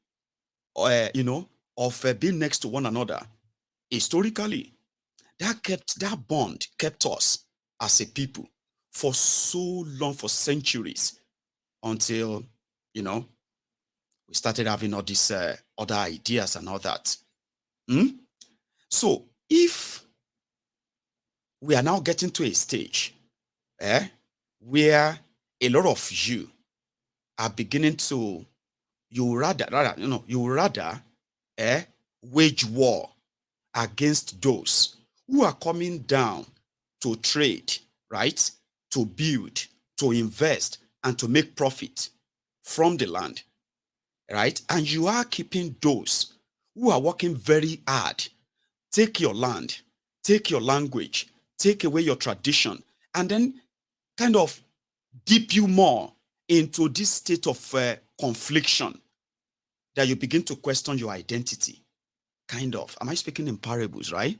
you know, of being next to one another. Historically, that bond kept us as a people for so long, for centuries, until, you know, we started having all these other ideas and all that. So if we are now getting to a stage where a lot of you are beginning to, you rather wage war against those who are coming down to trade, right? To build, to invest, and to make profit from the land, right? And you are keeping those who are working very hard, take your land, take your language, take away your tradition, and then kind of dip you more into this state of confliction, that you begin to question your identity. Kind of. Am I speaking in parables, right?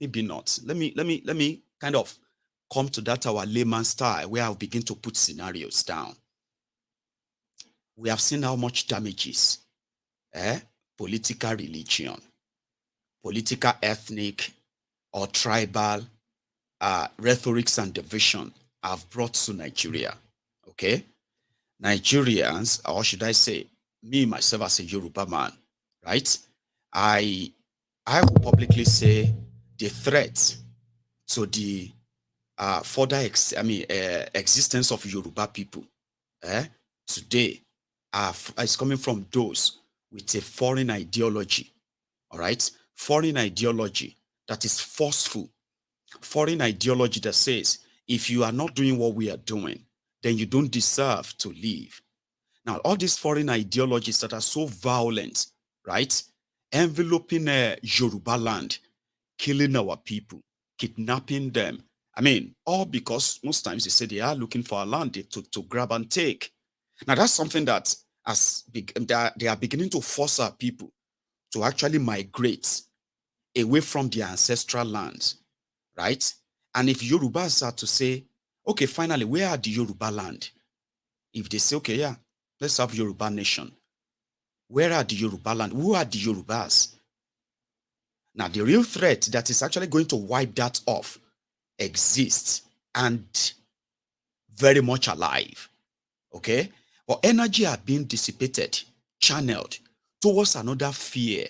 Maybe not. Let me kind of come to that our layman style, where I'll begin to put scenarios down. We have seen how much damages political religion, political, ethnic, or tribal rhetorics and division have brought to Nigeria. Okay? Nigerians, or should I say, me myself as a Yoruba man, right? I will publicly say the threat to the further existence of Yoruba people today is coming from those with a foreign ideology. All right, foreign ideology that is forceful, foreign ideology that says, if you are not doing what we are doing, then you don't deserve to live. Now, all these foreign ideologies that are so violent, right, enveloping Yorubaland, killing our people, kidnapping them. I mean, all because most times they say they are looking for our land to grab and take. Now, that's something that they are beginning to force our people to actually migrate away from their ancestral lands, right? And if Yorubas are to say, okay, finally, where are the Yoruba land? If they say, okay, yeah, let's have Yoruba nation. Where are the Yoruba land? Who are the Yorubas? Now, the real threat that is actually going to wipe that off exists and very much alive. Okay? But energy are being dissipated, channeled towards another fear.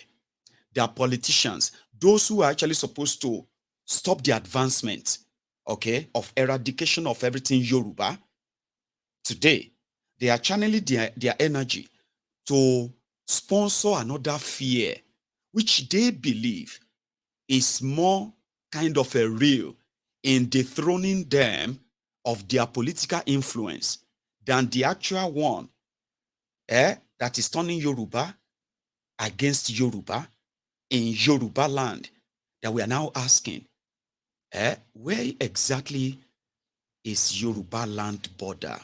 There are politicians, those who are actually supposed to stop the advancement, okay, of eradication of everything Yoruba. Today, they are channeling their energy to sponsor another fear, which they believe is more kind of a real in dethroning them of their political influence than the actual one that is turning Yoruba against Yoruba in Yoruba land, that we are now asking, where exactly is Yoruba land border?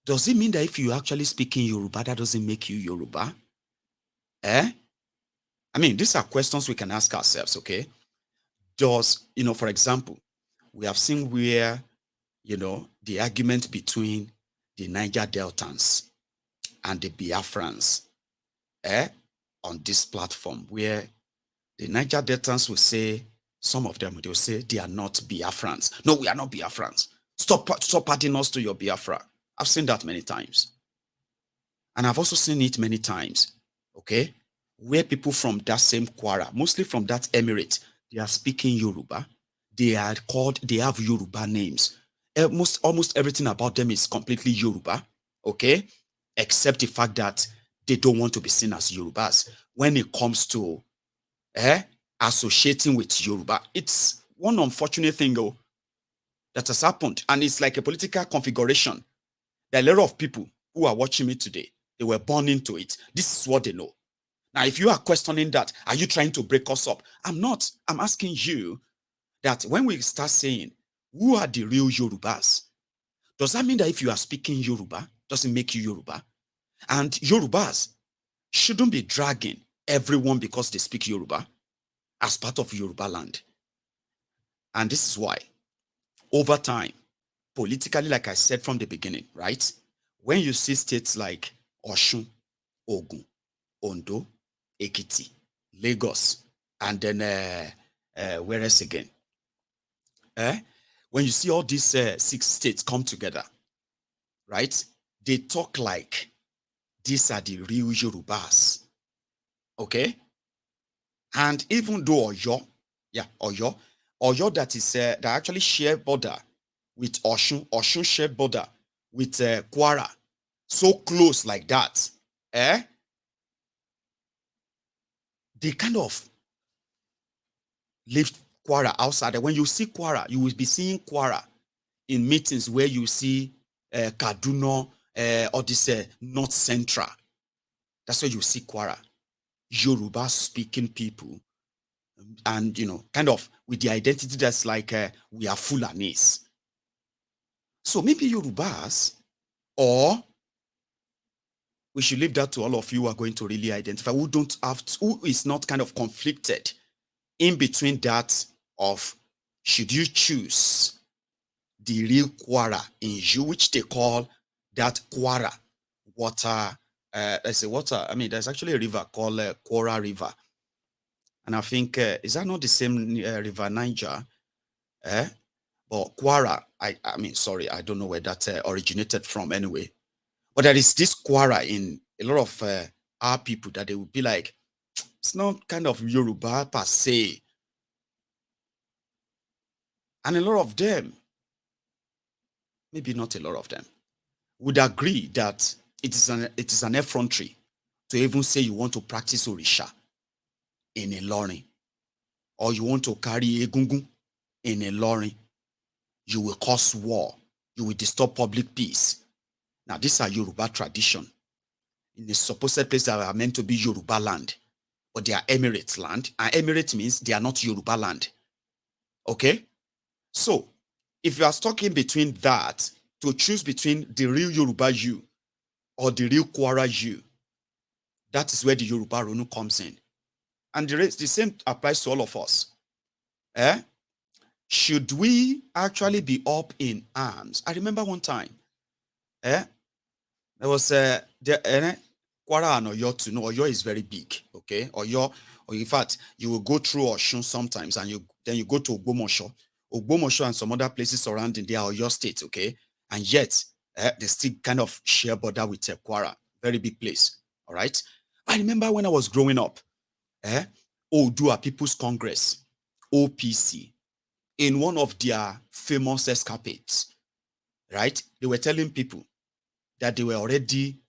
Does it mean that if you actually speak in Yoruba, that doesn't make you Yoruba? I mean, these are questions we can ask ourselves, okay? Does, for example, we have seen where, the argument between the Niger Deltans and the Biafrans on this platform, where the Niger Deltans will say, some of them, they'll say they are not Biafrans. No, we are not Biafrans. Stop adding us to your Biafra. I've seen that many times. And I've also seen it many times, okay, where people from that same Kwara, mostly from that Emirate, they are speaking Yoruba. They have Yoruba names. Almost everything about them is completely Yoruba, okay, except the fact that they don't want to be seen as Yorubas. When it comes to associating with Yoruba, it's one unfortunate thing that has happened. And it's like a political configuration. There are a lot of people who are watching me today. They were born into it. This is what they know. Now, if you are questioning that, are you trying to break us up? I'm not. I'm asking you that when we start saying, who are the real Yorubas? Does that mean that if you are speaking Yoruba, doesn't make you Yoruba? And Yorubas shouldn't be dragging everyone because they speak Yoruba as part of Yoruba land. And this is why, over time, politically, like I said from the beginning, right? When you see states like Osun, Ogun, Ondo, Ekiti, Lagos, and then where else again? when you see all these 6 states come together, right? They talk like these are the real Yorubas. Okay? And even though Oyo that is that actually share border with Oshun share border with Kwara, so close like that, they kind of leave Kwara outside. When you see Kwara, you will be seeing Kwara in meetings where you see Kaduna or this North Central. That's where you see Kwara, Yoruba speaking people, and kind of with the identity that's like we are Fulanis. So maybe Yorubas, or we should leave that to all of you who are going to really identify, who is not kind of conflicted in between that of should you choose the real Kwara in you, which they call that Kwara water. There's a water. I mean, there's actually a river called Kwara River, and I think is that not the same river Niger? But Kwara. I mean, sorry, I don't know where that originated from. Anyway, but there is this Kwara in a lot of our people that they would be like, it's not kind of Yoruba per se, and a lot of them, maybe not a lot of them, would agree that it is an effrontery to even say you want to practice Orisha in Ilorin, or you want to carry Egungun in Ilorin. You will cause war. You will disturb public peace. Now, these are Yoruba tradition in the supposed place that are meant to be Yorubaland, but they are Emirates land. And Emirate means they are not Yorubaland. Okay? So, if you are talking between that, to choose between the real Yoruba you or the real Kwara you, that is where the Yoruba Ronu comes in. And the same applies to all of us. Should we actually be up in arms? I remember one time, there was Kwara and Oyo to know. Oyo is very big, okay? Oyo, or in fact, you will go through Oshun sometimes, and then you go to Ogbomosho. Ogbomosho and some other places surrounding there are Oyo state, okay? And yet, they still kind of share border with Kwara, very big place, all right? I remember when I was growing up, Odua People's Congress, OPC, in one of their famous escapades, right? They were telling people that they were already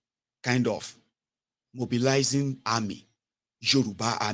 kind of mobilizing army, Yoruba army.